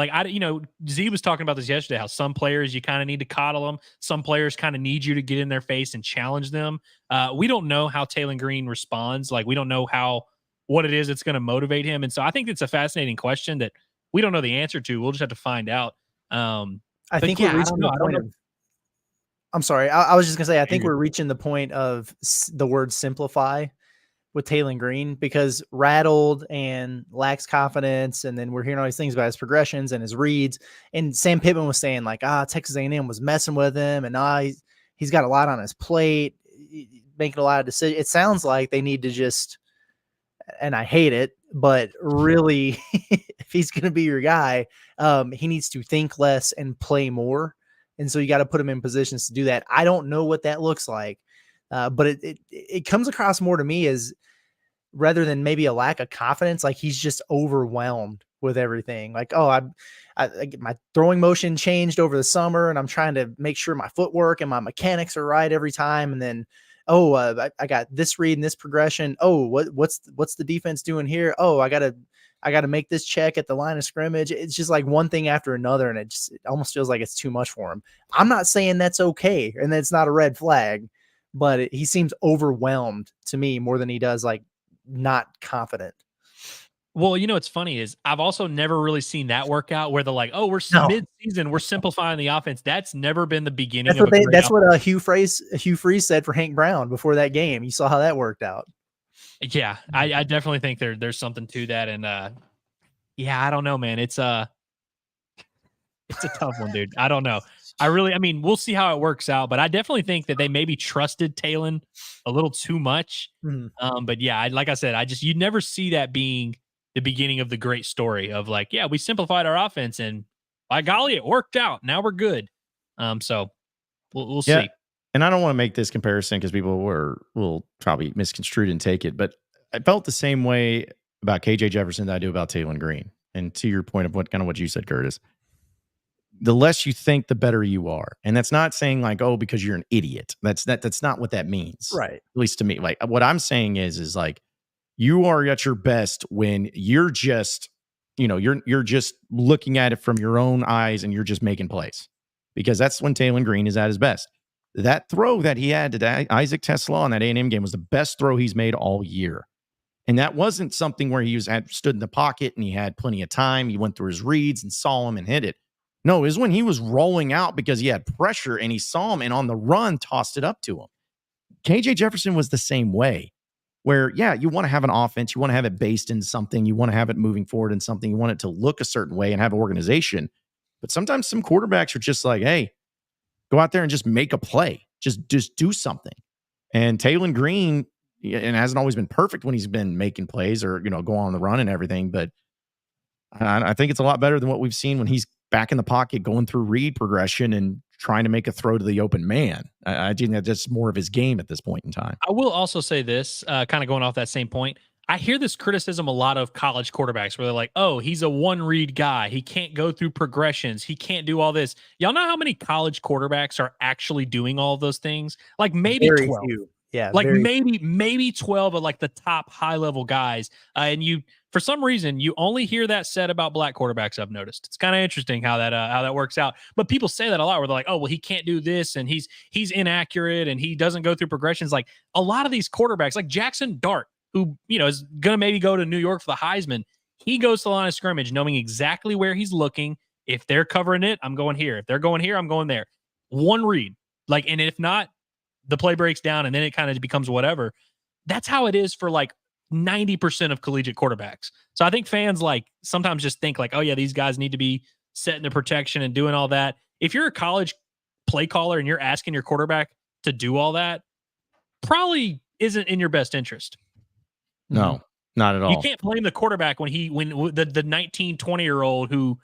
[SPEAKER 4] Z was talking about this yesterday, how some players you kind of need to coddle them. Some players kind of need you to get in their face and challenge them. We don't know how Taylor Green responds. Like, we don't know what it is that's going to motivate him. And so I think it's a fascinating question that we don't know the answer to. We'll just have to find out.
[SPEAKER 3] I think we're reaching the point of, I'm sorry. I was just gonna say, I think we're reaching the point of the word simplify with Taylor Green, because rattled and lacks confidence. And then we're hearing all these things about his progressions and his reads. And Sam Pittman was saying like, Texas A&M was messing with him. And he's got a lot on his plate, making a lot of decisions. It sounds like they need to just, and I hate it, but really, if he's going to be your guy, he needs to think less and play more. And so you got to put him in positions to do that. I don't know what that looks like, but it comes across more to me as, rather than maybe a lack of confidence, like he's just overwhelmed with everything. Like, I get my throwing motion changed over the summer, and I'm trying to make sure my footwork and my mechanics are right every time. And then, I got this read and this progression. What's the defense doing here? I gotta make this check at the line of scrimmage. It's just like one thing after another, and it almost feels like it's too much for him. I'm not saying that's okay, and that's not a red flag, but he seems overwhelmed to me more than he does like not confident.
[SPEAKER 4] Well, what's funny is I've also never really seen that work out where they're like, we're mid-season, we're simplifying the offense. That's never been the beginning.
[SPEAKER 3] That's what Hugh Freeze said for Hank Brown before that game. You saw how that worked out.
[SPEAKER 4] Yeah, I definitely think there's something to that. And I don't know, man. It's a tough one, dude. I don't know. We'll see how it works out, but I definitely think that they maybe trusted Talon a little too much.
[SPEAKER 3] Mm-hmm.
[SPEAKER 4] But yeah, like I said, you'd never see that being the beginning of the great story of like, yeah, we simplified our offense and by golly, it worked out. Now we're good. So we'll see.
[SPEAKER 2] And I don't want to make this comparison because people will probably misconstrue and take it, but I felt the same way about KJ Jefferson that I do about Taylor Green. And to your point of what you said, Curtis, the less you think, the better you are. And that's not saying like, because you're an idiot. That's not what that means.
[SPEAKER 3] Right.
[SPEAKER 2] At least to me. Like what I'm saying is like, you are at your best when you're just, you're just looking at it from your own eyes and you're just making plays, because that's when Taylor Green is at his best. That throw that he had to Isaac Tesla on that A&M game was the best throw he's made all year. And that wasn't something where he stood in the pocket and he had plenty of time. He went through his reads and saw him and hit it. No, it was when he was rolling out because he had pressure and he saw him and on the run tossed it up to him. KJ Jefferson was the same way, where, you want to have an offense. You want to have it based in something. You want to have it moving forward in something. You want it to look a certain way and have an organization. But sometimes some quarterbacks are just like, hey, go out there and just make a play. Just do something. And Taylor Green, and hasn't always been perfect when he's been making plays or, go on the run and everything. But I think it's a lot better than what we've seen when he's back in the pocket, going through read progression and trying to make a throw to the open man. I think that's just more of his game at this point in time.
[SPEAKER 4] I will also say this, kind of going off that same point. I hear this criticism a lot of college quarterbacks where they're like, he's a one-read guy. He can't go through progressions. He can't do all this. Y'all know how many college quarterbacks are actually doing all of those things? Like maybe
[SPEAKER 3] Very
[SPEAKER 4] 12.
[SPEAKER 3] few. Yeah,
[SPEAKER 4] like maybe 12 of like the top high-level guys. And for some reason, you only hear that said about black quarterbacks, I've noticed. It's kind of interesting how that works out. But people say that a lot where they're like, he can't do this and he's inaccurate and he doesn't go through progressions. Like a lot of these quarterbacks, like Jackson Dart, who, is going to maybe go to New York for the Heisman, He goes to the line of scrimmage knowing exactly where he's looking. If they're covering it, I'm going here. If they're going here, I'm going there. One read. Like, and if not, the play breaks down and then it kind of becomes whatever. That's how it is for like 90% of collegiate quarterbacks. So I think fans like sometimes just think like, oh yeah, these guys need to be setting the protection and doing all that. If you're a college play caller and you're asking your quarterback to do all that, probably isn't in your best interest.
[SPEAKER 2] No, not at all.
[SPEAKER 4] You can't blame the quarterback when the 19, 20-year-old who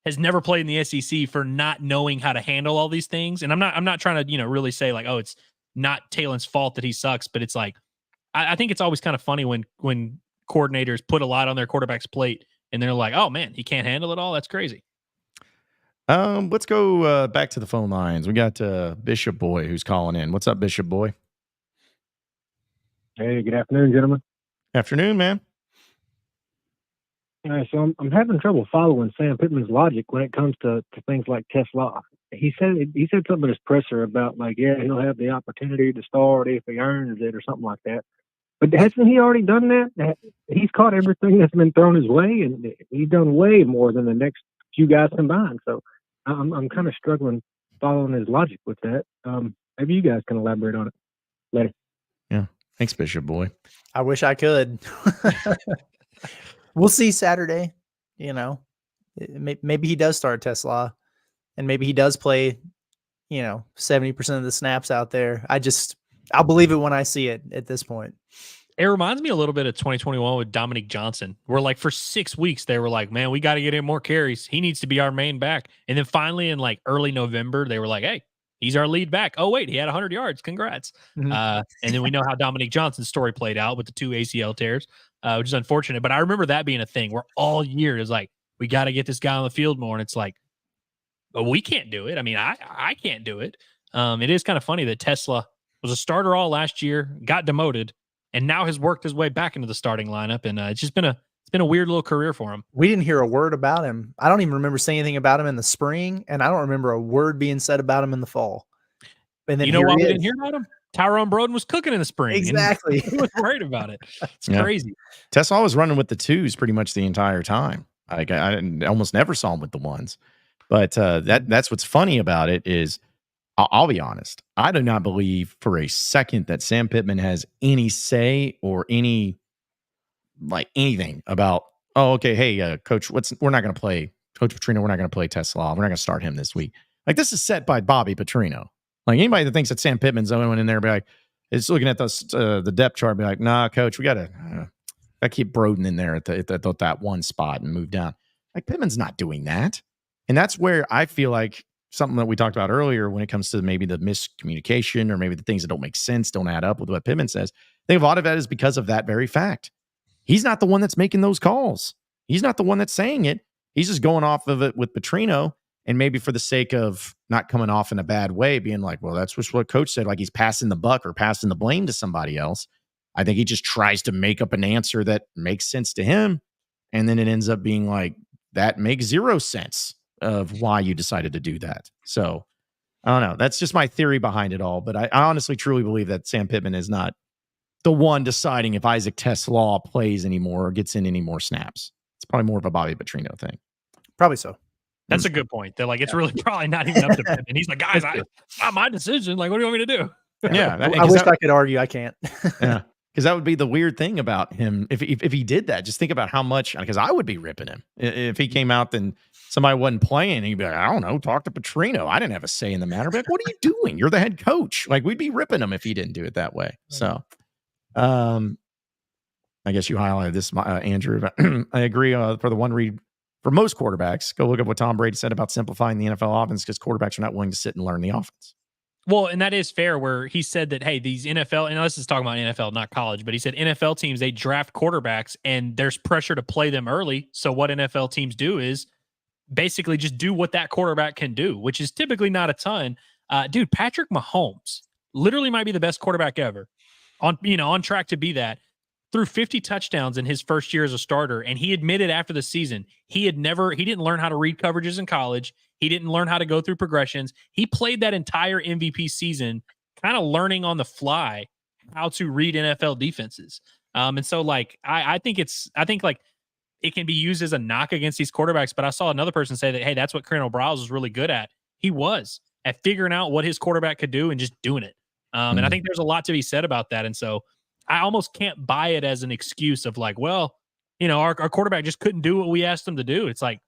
[SPEAKER 4] has never played in the SEC for not knowing how to handle all these things. And I'm not trying to, really say like, oh, it's not Talen's fault that he sucks, but it's like, I think it's always kind of funny when coordinators put a lot on their quarterback's plate and they're like, oh man, he can't handle it all. That's crazy.
[SPEAKER 2] Let's go back to the phone lines. We got Bishop Boy who's calling in. What's up, Bishop Boy?
[SPEAKER 8] Hey, good afternoon, gentlemen.
[SPEAKER 2] Afternoon, man.
[SPEAKER 8] So I'm having trouble following Sam Pittman's logic when it comes to things like Tesla. He said something in his presser about like, yeah, he'll have the opportunity to start if he earns it or something like that. But hasn't he already done that? He's caught everything that's been thrown his way, and he's done way more than the next few guys combined. So I'm kind of struggling following his logic with that. Maybe you guys can elaborate on it later.
[SPEAKER 2] Yeah. Thanks, Bishop Boy.
[SPEAKER 3] I wish I could. We'll see Saturday. Maybe he does start Tesla, and maybe he does play, 70% of the snaps out there. I'll believe it when I see it at this point.
[SPEAKER 4] It reminds me a little bit of 2021 with Dominique Johnson, where like for 6 weeks they were like, man, we got to get him more carries. He needs to be our main back. And then finally in like early November, they were like, hey, he's our lead back. Oh, wait, he had 100 yards. Congrats.
[SPEAKER 3] Mm-hmm.
[SPEAKER 4] And then we know how Dominique Johnson's story played out with the 2 ACL tears, which is unfortunate. But I remember that being a thing where all year it was like, we got to get this guy on the field more. And it's like, but we can't do it. I mean, I can't do it. It is kind of funny that Tesla was a starter all last year, got demoted, and now has worked his way back into the starting lineup. And it's just been a weird little career for him.
[SPEAKER 3] We didn't hear a word about him. I don't even remember saying anything about him in the spring, and I don't remember a word being said about him in the fall. And then
[SPEAKER 4] why we didn't hear about him? Tyrone Broden was cooking in the spring.
[SPEAKER 3] Exactly.
[SPEAKER 4] He was worried about it. It's crazy.
[SPEAKER 2] Tesla was running with the twos pretty much the entire time. Like I almost never saw him with the ones. But that's what's funny about it is, I'll be honest, I do not believe for a second that Sam Pittman has any say or anything about, oh, okay, hey, coach, we're not going to play Coach Petrino. We're not going to play Tesla. We're not going to start him this week. Like, this is set by Bobby Petrino. Like, anybody that thinks that Sam Pittman's the only one in there, be like, it's looking at the depth chart, be like, nah, coach, we got to keep Broden in there at that one spot and move down. Like, Pittman's not doing that. And that's where I feel like something that we talked about earlier when it comes to maybe the miscommunication or maybe the things that don't make sense, don't add up with what Pittman says. I think a lot of that is because of that very fact. He's not the one that's making those calls. He's not the one that's saying it. He's just going off of it with Petrino, and maybe for the sake of not coming off in a bad way, being like, well, that's just what coach said, like he's passing the buck or passing the blame to somebody else. I think he just tries to make up an answer that makes sense to him, and then it ends up being like, that makes zero sense of why you decided to do that. So I don't know. That's just my theory behind it all. But I honestly, truly believe that Sam Pittman is not the one deciding if Isaac Tesla plays anymore or gets in any more snaps. It's probably more of a Bobby Petrino thing.
[SPEAKER 3] Probably so.
[SPEAKER 4] That's a good point. They're like, it's really probably not even up to Pittman. He's like, guys, it's not my decision. Like, what do you want me to do?
[SPEAKER 2] Yeah.
[SPEAKER 3] I wish I could argue. I can't.
[SPEAKER 2] Yeah. Because that would be the weird thing about him. If he did that, just think about how much, because I would be ripping him. If he came out and somebody wasn't playing, he'd be like, I don't know, talk to Petrino. I didn't have a say in the matter. But like, what are you doing? You're the head coach. Like, we'd be ripping him if he didn't do it that way. So, I guess you highlighted this, Andrew. I agree for the one read. For most quarterbacks, go look at what Tom Brady said about simplifying the NFL offense because quarterbacks are not willing to sit and learn the offense.
[SPEAKER 4] Well, and that is fair where he said that, hey, these NFL, and this is talking about NFL, not college, but he said NFL teams, they draft quarterbacks and there's pressure to play them early. So what NFL teams do is basically just do what that quarterback can do, which is typically not a ton. Dude, Patrick Mahomes literally might be the best quarterback ever on track to be that. Threw 50 touchdowns in his first year as a starter. And he admitted after the season, he didn't learn how to read coverages in college. He didn't learn how to go through progressions. He played that entire MVP season kind of learning on the fly how to read NFL defenses. And so like, I think it can be used as a knock against these quarterbacks. But I saw another person say that, hey, that's what Crandall Browse was really good at. He was at figuring out what his quarterback could do and just doing it. And I think there's a lot to be said about that. And so I almost can't buy it as an excuse of like, well, our quarterback just couldn't do what we asked him to do. It's like,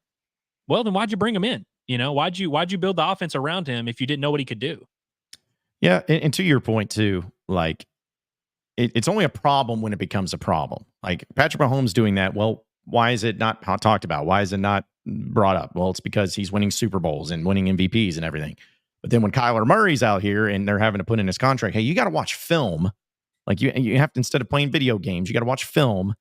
[SPEAKER 4] well, then why'd you bring him in? Why'd you build the offense around him if you didn't know what he could do?
[SPEAKER 2] Yeah. And to your point too, like it's only a problem when it becomes a problem. Like Patrick Mahomes doing that. Well, why is it not talked about? Why is it not brought up? Well, it's because he's winning Super Bowls and winning MVPs and everything. But then when Kyler Murray's out here and they're having to put in his contract, hey, you got to watch film. Like you have to, instead of playing video games, you got to watch film.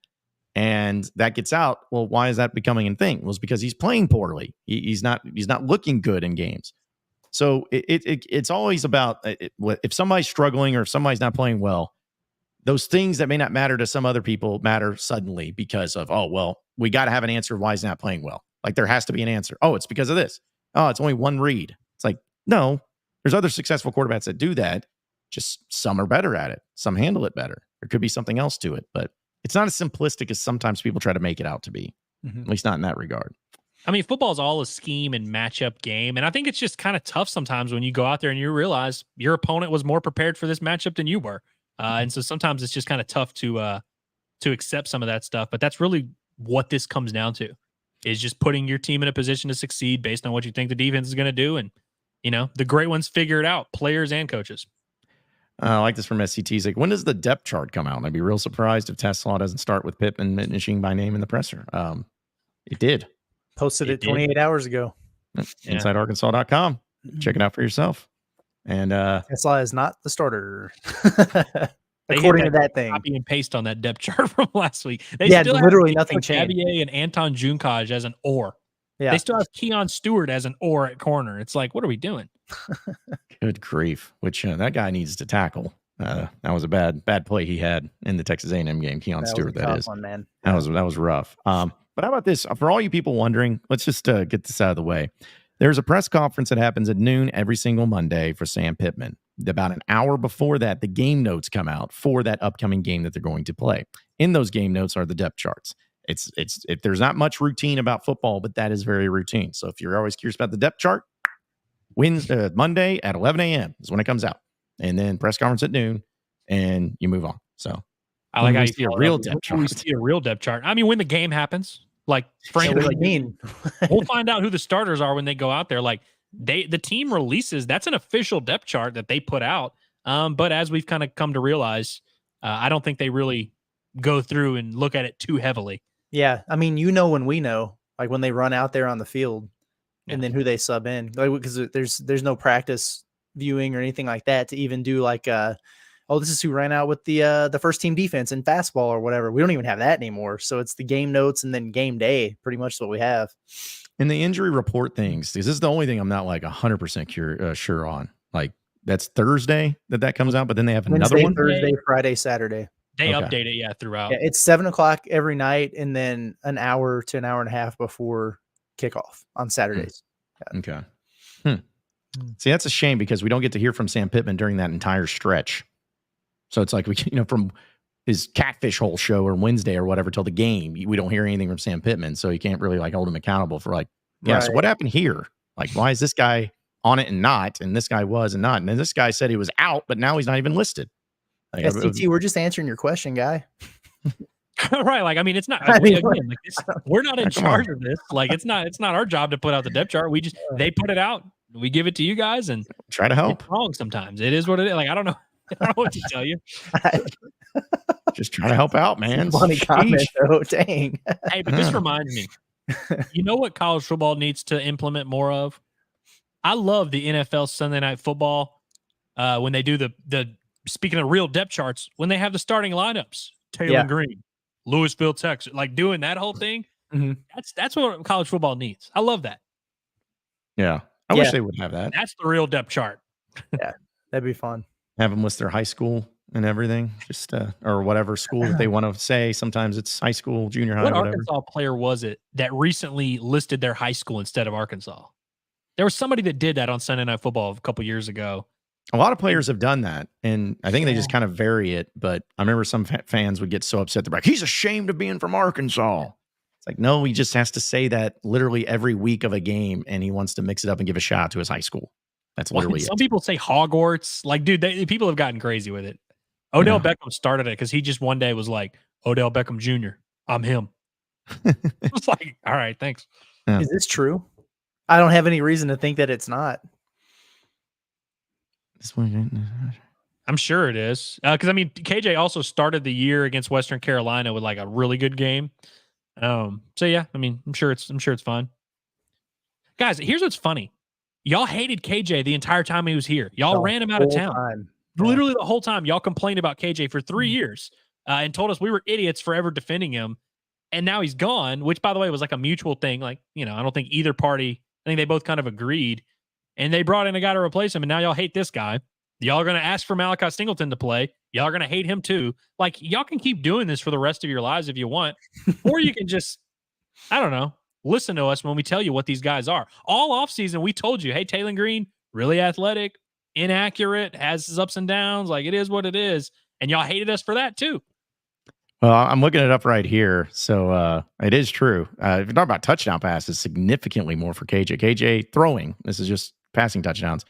[SPEAKER 2] And that gets out. Well, why is that becoming a thing? Well, it's because he's playing poorly. He's not looking good in games. So it's always about if somebody's struggling or if somebody's not playing well, those things that may not matter to some other people matter suddenly because of, oh, well, we got to have an answer why he's not playing well. Like there has to be an answer. Oh, it's because of this. Oh, it's only one read. It's like, no, there's other successful quarterbacks that do that. Just some are better at it. Some handle it better. There could be something else to it, but it's not as simplistic as sometimes people try to make it out to be, at least not in that regard.
[SPEAKER 4] I mean, football is all a scheme and matchup game. And I think it's just kind of tough sometimes when you go out there and you realize your opponent was more prepared for this matchup than you were. And so sometimes it's just kind of tough to accept some of that stuff. But that's really what this comes down to, is just putting your team in a position to succeed based on what you think the defense is going to do. And, the great ones figure it out, players and coaches.
[SPEAKER 2] I like this from SCT. He's like, when does the depth chart come out? And I'd be real surprised if Tesla doesn't start with Pittman mentioning by name in the presser. It did.
[SPEAKER 3] Posted it 28 hours ago.
[SPEAKER 2] InsideArkansas.com. Check it out for yourself. And
[SPEAKER 3] Tesla is not the starter. According to that thing.
[SPEAKER 4] Copy and paste on that depth chart from last week. They
[SPEAKER 3] still
[SPEAKER 4] have
[SPEAKER 3] literally nothing changed.
[SPEAKER 4] Avier and Anton Junkaj as an or.
[SPEAKER 3] Yeah.
[SPEAKER 4] They still have Keon Stewart as an or at corner. It's like, what are we doing?
[SPEAKER 2] Good grief. Which that guy needs to tackle. That was a bad play he had in the Texas A&M game. Keon Stewart, that is.
[SPEAKER 3] One, man.
[SPEAKER 2] That was rough. But how about this? For all you people wondering, let's just get this out of the way. There's a press conference that happens at noon every single Monday for Sam Pittman. About an hour before that, the game notes come out for that upcoming game that they're going to play. In those game notes are the depth charts. It's there's not much routine about football, but that is very routine. So if you're always curious about the depth chart, Monday at 11 a.m. is when it comes out. And then press conference at noon, and you move on. So
[SPEAKER 4] I like how you
[SPEAKER 2] see a real depth chart.
[SPEAKER 4] We see a real depth chart. I mean, when the game happens, like Frank, we'll find out who the starters are when they go out there. Like the team releases, that's an official depth chart that they put out. But as we've kind of come to realize, I don't think they really go through and look at it too heavily.
[SPEAKER 3] Yeah, I mean, when we know, like when they run out there on the field, and then who they sub in, like because there's no practice viewing or anything like that to even do like this is who ran out with the first team defense in fastball or whatever. We don't even have that anymore. So it's the game notes and then game day, pretty much what we have.
[SPEAKER 2] And the injury report things, this is the only thing I'm not like 100% sure on. Like that's Thursday that comes out, but then they have another one.
[SPEAKER 3] Thursday, Friday, Saturday.
[SPEAKER 4] They update it, throughout.
[SPEAKER 3] Yeah, it's 7:00 every night, and then an hour to an hour and a half before kickoff on Saturdays.
[SPEAKER 2] Yeah. Okay. See, that's a shame because we don't get to hear from Sam Pittman during that entire stretch. So it's like from his catfish hole show or Wednesday or whatever till the game, we don't hear anything from Sam Pittman, so you can't really like hold him accountable for like, so what happened here? Like, why is this guy on it and not, and this guy was and not, and then this guy said he was out, but now he's not even listed. Like,
[SPEAKER 3] STT, we're just answering your question, guy.
[SPEAKER 4] Right. Like, I mean, it's not, we're not in charge of this. Like, it's not our job to put out the depth chart. They put it out. We give it to you guys and
[SPEAKER 2] try to help.
[SPEAKER 4] It's wrong sometimes. It is what it is. Like, I don't know what to tell you.
[SPEAKER 2] Just trying to help out, man.
[SPEAKER 3] Funny comment, though. Dang.
[SPEAKER 4] Hey, but this reminds me, you know what college football needs to implement more of? I love the NFL Sunday Night Football when they do the speaking of real depth charts, when they have the starting lineups, Taylor Green, Louisville, Texas, like doing that whole thing.
[SPEAKER 3] Mm-hmm.
[SPEAKER 4] That's what college football needs. I love that.
[SPEAKER 2] Yeah. I wish they would have that.
[SPEAKER 4] That's the real depth chart.
[SPEAKER 3] Yeah, that'd be fun.
[SPEAKER 2] Have them list their high school and everything, just or whatever school that they want to say. Sometimes it's high school, junior high,
[SPEAKER 4] what
[SPEAKER 2] whatever.
[SPEAKER 4] Arkansas player was it that recently listed their high school instead of Arkansas? There was somebody that did that on Sunday Night Football a couple years ago.
[SPEAKER 2] A lot of players have done that, and I think they just kind of vary it. But I remember some fans would get so upset. They're like, he's ashamed of being from Arkansas. It's like, no, he just has to say that literally every week of a game, and he wants to mix it up and give a shout out to his high school. That's literally
[SPEAKER 4] Some
[SPEAKER 2] it.
[SPEAKER 4] people say Hogwarts. Like, dude, people have gotten crazy with it. Odell Beckham started it because he just one day was like, Odell Beckham Jr., I'm him. It's like, all right, thanks.
[SPEAKER 2] Yeah.
[SPEAKER 3] Is this true? I don't have any reason to think that it's not.
[SPEAKER 4] I'm sure it is. Because, I mean, KJ also started the year against Western Carolina with like a really good game. So, yeah, I mean, I'm sure it's fine. Guys, here's what's funny. Y'all hated KJ the entire time he was here. Y'all ran him out of town. Literally the whole time. Y'all complained about KJ for 3 years and told us we were idiots for ever defending him. And now he's gone, which, by the way, was like a mutual thing. Like, I don't think either party, I think they both kind of agreed. And they brought in a guy to replace him. And now y'all hate this guy. Y'all are going to ask for Malachi Singleton to play. Y'all are going to hate him too. Like, y'all can keep doing this for the rest of your lives if you want. Or you can just, I don't know, listen to us when we tell you what these guys are. All offseason, we told you, hey, Taylor Green, really athletic, inaccurate, has his ups and downs. Like, it is what it is. And y'all hated us for that too.
[SPEAKER 2] Well, I'm looking it up right here. So it is true. If you talk about touchdown passes, significantly more for KJ. KJ throwing, this is just passing touchdowns,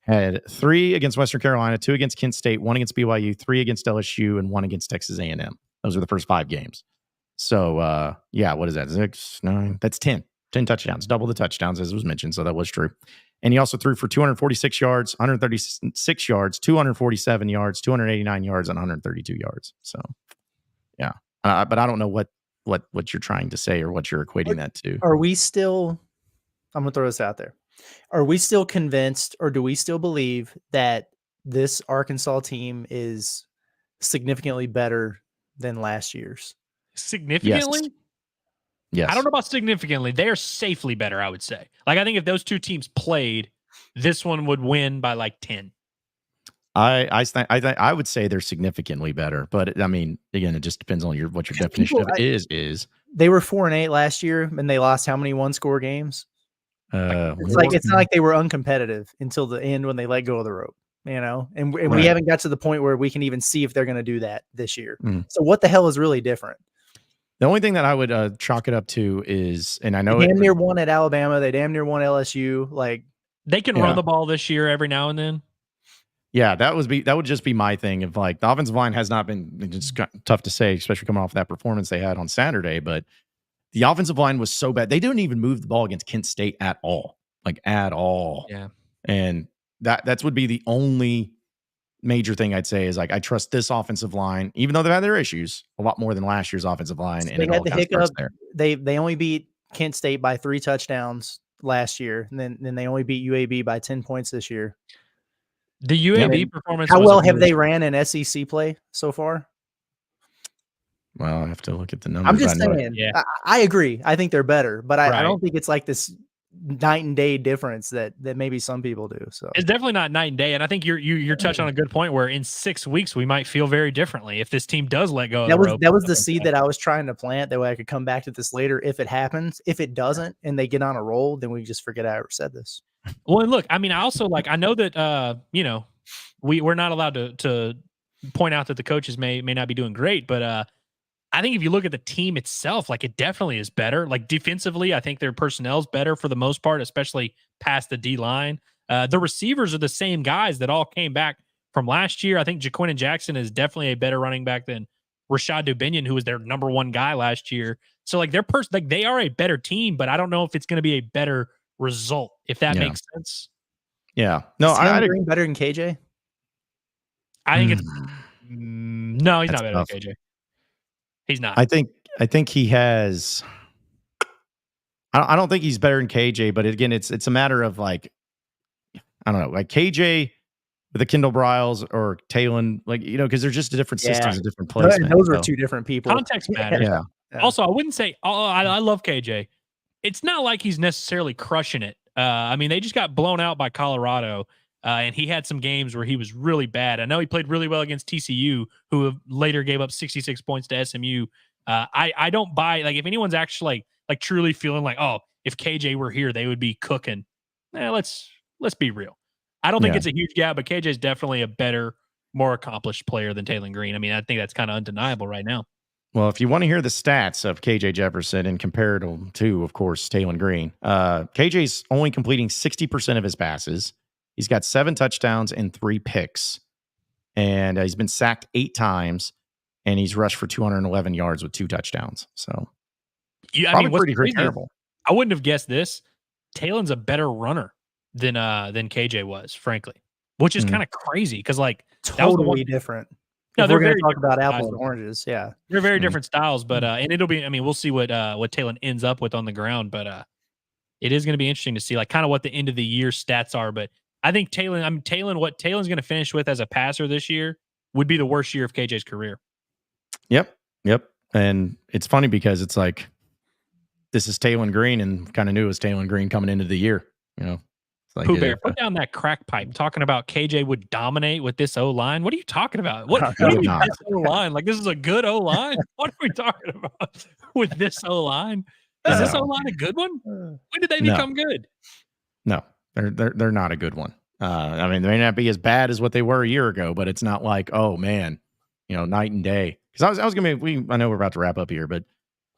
[SPEAKER 2] had 3 against Western Carolina, 2 against Kent State, 1 against BYU, 3 against LSU, and 1 against Texas A&M. Those are the first 5 games. So, yeah, what is that? 6, 9, that's 10. 10 touchdowns, double the touchdowns, as was mentioned. So that was true. And he also threw for 246 yards, 136 yards, 247 yards, 289 yards, and 132 yards. So, yeah. But I don't know what you're trying to say or what you're equating that to.
[SPEAKER 3] Are we still, I'm going to throw this out there. Are we still convinced, or do we still believe that this Arkansas team is significantly better than last year's?
[SPEAKER 4] Significantly?
[SPEAKER 2] Yes.
[SPEAKER 4] I don't know about significantly. They are safely better, I would say. Like, I think if those two teams played, this one would win by like 10.
[SPEAKER 2] I would say they're significantly better, but I mean, again, it just depends on what your definition of is.
[SPEAKER 3] They were 4-8 last year, and they lost how many 1-score games? It's not like they were uncompetitive until the end when they let go of the rope, and we haven't got to the point where we can even see if they're going to do that this year. So what the hell is really different?
[SPEAKER 2] The only thing that I would chalk it up to is, and I know
[SPEAKER 3] they damn near won at Alabama. They damn near won LSU. Like,
[SPEAKER 4] they can run the ball this year every now and then.
[SPEAKER 2] Yeah, that would just be my thing. Of like, the offensive line has not been, it's tough to say, especially coming off that performance they had on Saturday. But the offensive line was so bad. They didn't even move the ball against Kent State at all. Like, at all.
[SPEAKER 4] Yeah.
[SPEAKER 2] And that would be the only major thing I'd say is, like, I trust this offensive line, even though they've had their issues, a lot more than last year's offensive line.
[SPEAKER 3] So
[SPEAKER 2] and
[SPEAKER 3] they
[SPEAKER 2] it
[SPEAKER 3] had
[SPEAKER 2] all
[SPEAKER 3] the
[SPEAKER 2] kind of starts
[SPEAKER 3] hiccup.
[SPEAKER 2] there.
[SPEAKER 3] They only beat Kent State by 3 touchdowns last year, and then they only beat UAB by 10 points this year.
[SPEAKER 4] The UAB performance.
[SPEAKER 3] How well have they ran in SEC play so far?
[SPEAKER 2] Well, I have to look at the numbers.
[SPEAKER 3] I'm just saying. Yeah. I agree. I think they're better, but I don't think it's like this night and day difference that maybe some people do. So
[SPEAKER 4] it's definitely not night and day. And I think you're touching on a good point where in 6 weeks we might feel very differently if this team does let go of the rope.
[SPEAKER 3] That was the seed that I was trying to plant. That way I could come back to this later if it happens. If it doesn't and they get on a roll, then we just forget I ever said this.
[SPEAKER 4] Well, and look, I mean, I also I know that we're not allowed to point out that the coaches may not be doing great, but I think if you look at the team itself, like, it definitely is better. Like, defensively, I think their personnel is better for the most part, especially past the D line. The receivers are the same guys that all came back from last year. I think Jaquin Jackson is definitely a better running back than Rashad Dubinion, who was their number 1 guy last year. So, like, they are a better team, but I don't know if it's going to be a better result, if that makes sense.
[SPEAKER 2] Yeah. No,
[SPEAKER 3] I agree. Better than KJ.
[SPEAKER 4] I think it's no, he's not better than KJ. He's not.
[SPEAKER 2] I think he has. I don't think he's better than KJ, but again, it's a matter of, like, I don't know, like KJ with the Kendall Briles or Talon, like, because they're just different systems and different placement.
[SPEAKER 3] Those are 2 different people.
[SPEAKER 4] Context matters.
[SPEAKER 2] Yeah.
[SPEAKER 4] Also, I wouldn't say. I love KJ. It's not like he's necessarily crushing it. I mean, they just got blown out by Colorado. And he had some games where he was really bad. I know he played really well against TCU, who later gave up 66 points to SMU. I don't buy, like, if anyone's actually like truly feeling like, oh, if KJ were here, they would be cooking. Let's be real. I don't think it's a huge gap, but KJ is definitely a better, more accomplished player than Taylor Green. I mean, I think that's kind of undeniable right now.
[SPEAKER 2] Well, if you want to hear the stats of KJ Jefferson and compare them to, of course, Talon Green, KJ's only completing 60% of his passes. He's got 7 touchdowns and 3 picks. And he's been sacked 8 times, and he's rushed for 211 yards with 2 touchdowns. So,
[SPEAKER 4] what's
[SPEAKER 2] pretty
[SPEAKER 4] crazy,
[SPEAKER 2] terrible.
[SPEAKER 4] I wouldn't have guessed this. Talon's a better runner than KJ was, frankly, which is kind of crazy because that was
[SPEAKER 3] Totally different.
[SPEAKER 4] No,
[SPEAKER 3] If
[SPEAKER 4] they're
[SPEAKER 3] we're going
[SPEAKER 4] very
[SPEAKER 3] to talk
[SPEAKER 4] different
[SPEAKER 3] about apples
[SPEAKER 4] styles.
[SPEAKER 3] and oranges. Yeah.
[SPEAKER 4] They're very different styles, but and it'll be. I mean, we'll see what Talon ends up with on the ground, but it is going to be interesting to see kind of what the end of the year stats are. But I think what Talon's going to finish with as a passer this year would be the worst year of KJ's career.
[SPEAKER 2] Yep. And it's funny because it's like this is Talon Green, and kind of knew it was Talon Green coming into the year. It's like,
[SPEAKER 4] Pooh Bear, put down that crack pipe talking about KJ would dominate with this O-line. What are you talking about? What do you mean this O-line? Like, this is a good O-line? What are we talking about with this O-line? Is this O-line a good one? When did they become good?
[SPEAKER 2] No, they're not a good one. I mean, they may not be as bad as what they were a year ago, but it's not like, oh man, night and day. Because I was gonna I know we're about to wrap up here, but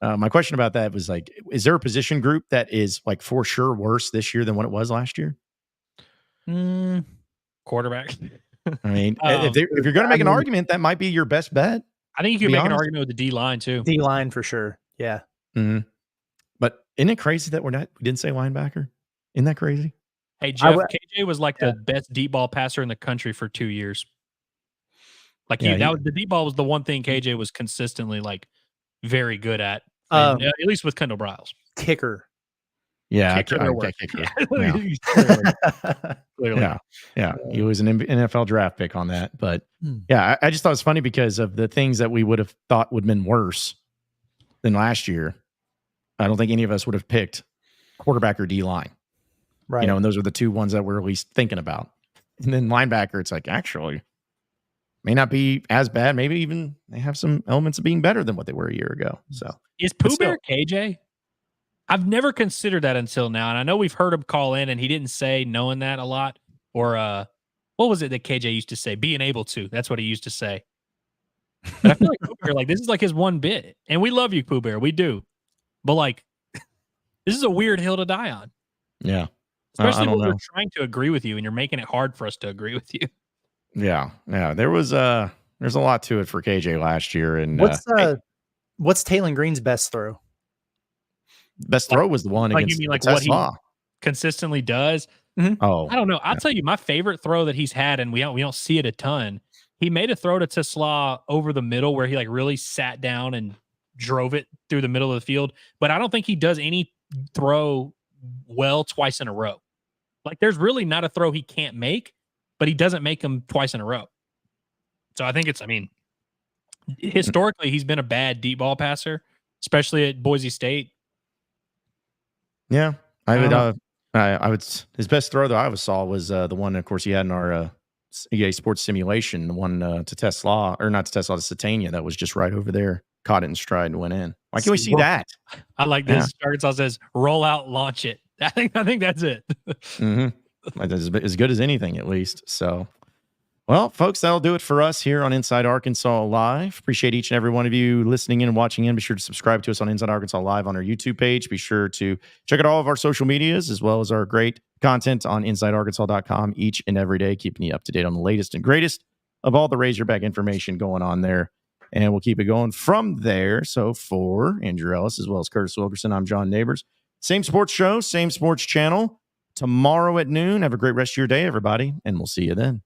[SPEAKER 2] my question about that was like, is there a position group that is like for sure worse this year than what it was last year?
[SPEAKER 4] Quarterback.
[SPEAKER 2] I mean, if you're going to make an argument, that might be your best bet.
[SPEAKER 4] I think you can make an argument with the D line too.
[SPEAKER 3] D line for sure. Yeah.
[SPEAKER 2] Mm-hmm. But isn't it crazy that we didn't say linebacker? Isn't that crazy?
[SPEAKER 4] Hey Jeff, KJ was like the best deep ball passer in the country for 2 years. Like the deep ball was the one thing KJ was consistently like very good at least with Kendall Briles.
[SPEAKER 3] Kicker.
[SPEAKER 2] Yeah,
[SPEAKER 3] kicker.
[SPEAKER 2] Clearly. Yeah. He was an NFL draft pick on that. But I just thought it was funny because of the things that we would have thought would have been worse than last year. I don't think any of us would have picked quarterback or D line.
[SPEAKER 3] Right.
[SPEAKER 2] And those are the 2 ones that we're at least thinking about. And then linebacker, it's like, actually, may not be as bad. Maybe even they have some elements of being better than what they were a year ago. So
[SPEAKER 4] is Pooh Bear KJ? I've never considered that until now. And I know we've heard him call in and he didn't say knowing that a lot. Or what was it that KJ used to say? Being able to. That's what he used to say. But I feel like Pooh Bear, this is like his one bit. And we love you, Pooh Bear. We do. But this is a weird hill to die on.
[SPEAKER 2] Yeah.
[SPEAKER 4] Especially when we're trying to agree with you and you're making it hard for us to agree with you.
[SPEAKER 2] Yeah. There was there's a lot to it for KJ last year. And
[SPEAKER 3] what's Talon Green's best throw?
[SPEAKER 2] Best throw was the one against
[SPEAKER 4] what he consistently does.
[SPEAKER 3] Mm-hmm.
[SPEAKER 2] Oh,
[SPEAKER 4] I don't know. I'll tell you my favorite throw that he's had, and we don't see it a ton. He made a throw to Tesla over the middle where he really sat down and drove it through the middle of the field. But I don't think he does any throw well twice in a row. There's really not a throw he can't make, but he doesn't make them twice in a row. So I think historically he's been a bad deep ball passer, especially at Boise State.
[SPEAKER 2] Yeah, I would. His best throw that I ever saw was the one, of course, he had in our EA Sports Simulation, the one to Tesla, or not to Tesla, to Satania, that was just right over there, caught it in stride and went in. Why can't we see that?
[SPEAKER 4] I like this. Arkansas says, roll out, launch it. I think that's it.
[SPEAKER 2] That's as good as anything, at least. So, well, folks, that'll do it for us here on Inside Arkansas Live. Appreciate each and every one of you listening in and watching in. Be sure to subscribe to us on Inside Arkansas Live on our YouTube page. Be sure to check out all of our social medias as well as our great content on InsideArkansas.com each and every day, keeping you up to date on the latest and greatest of all the Razorback information going on there. And we'll keep it going from there. So for Andrew Ellis as well as Curtis Wilkerson, I'm John Neighbors. Same sports show, same sports channel. Tomorrow at noon. Have a great rest of your day, everybody, and we'll see you then.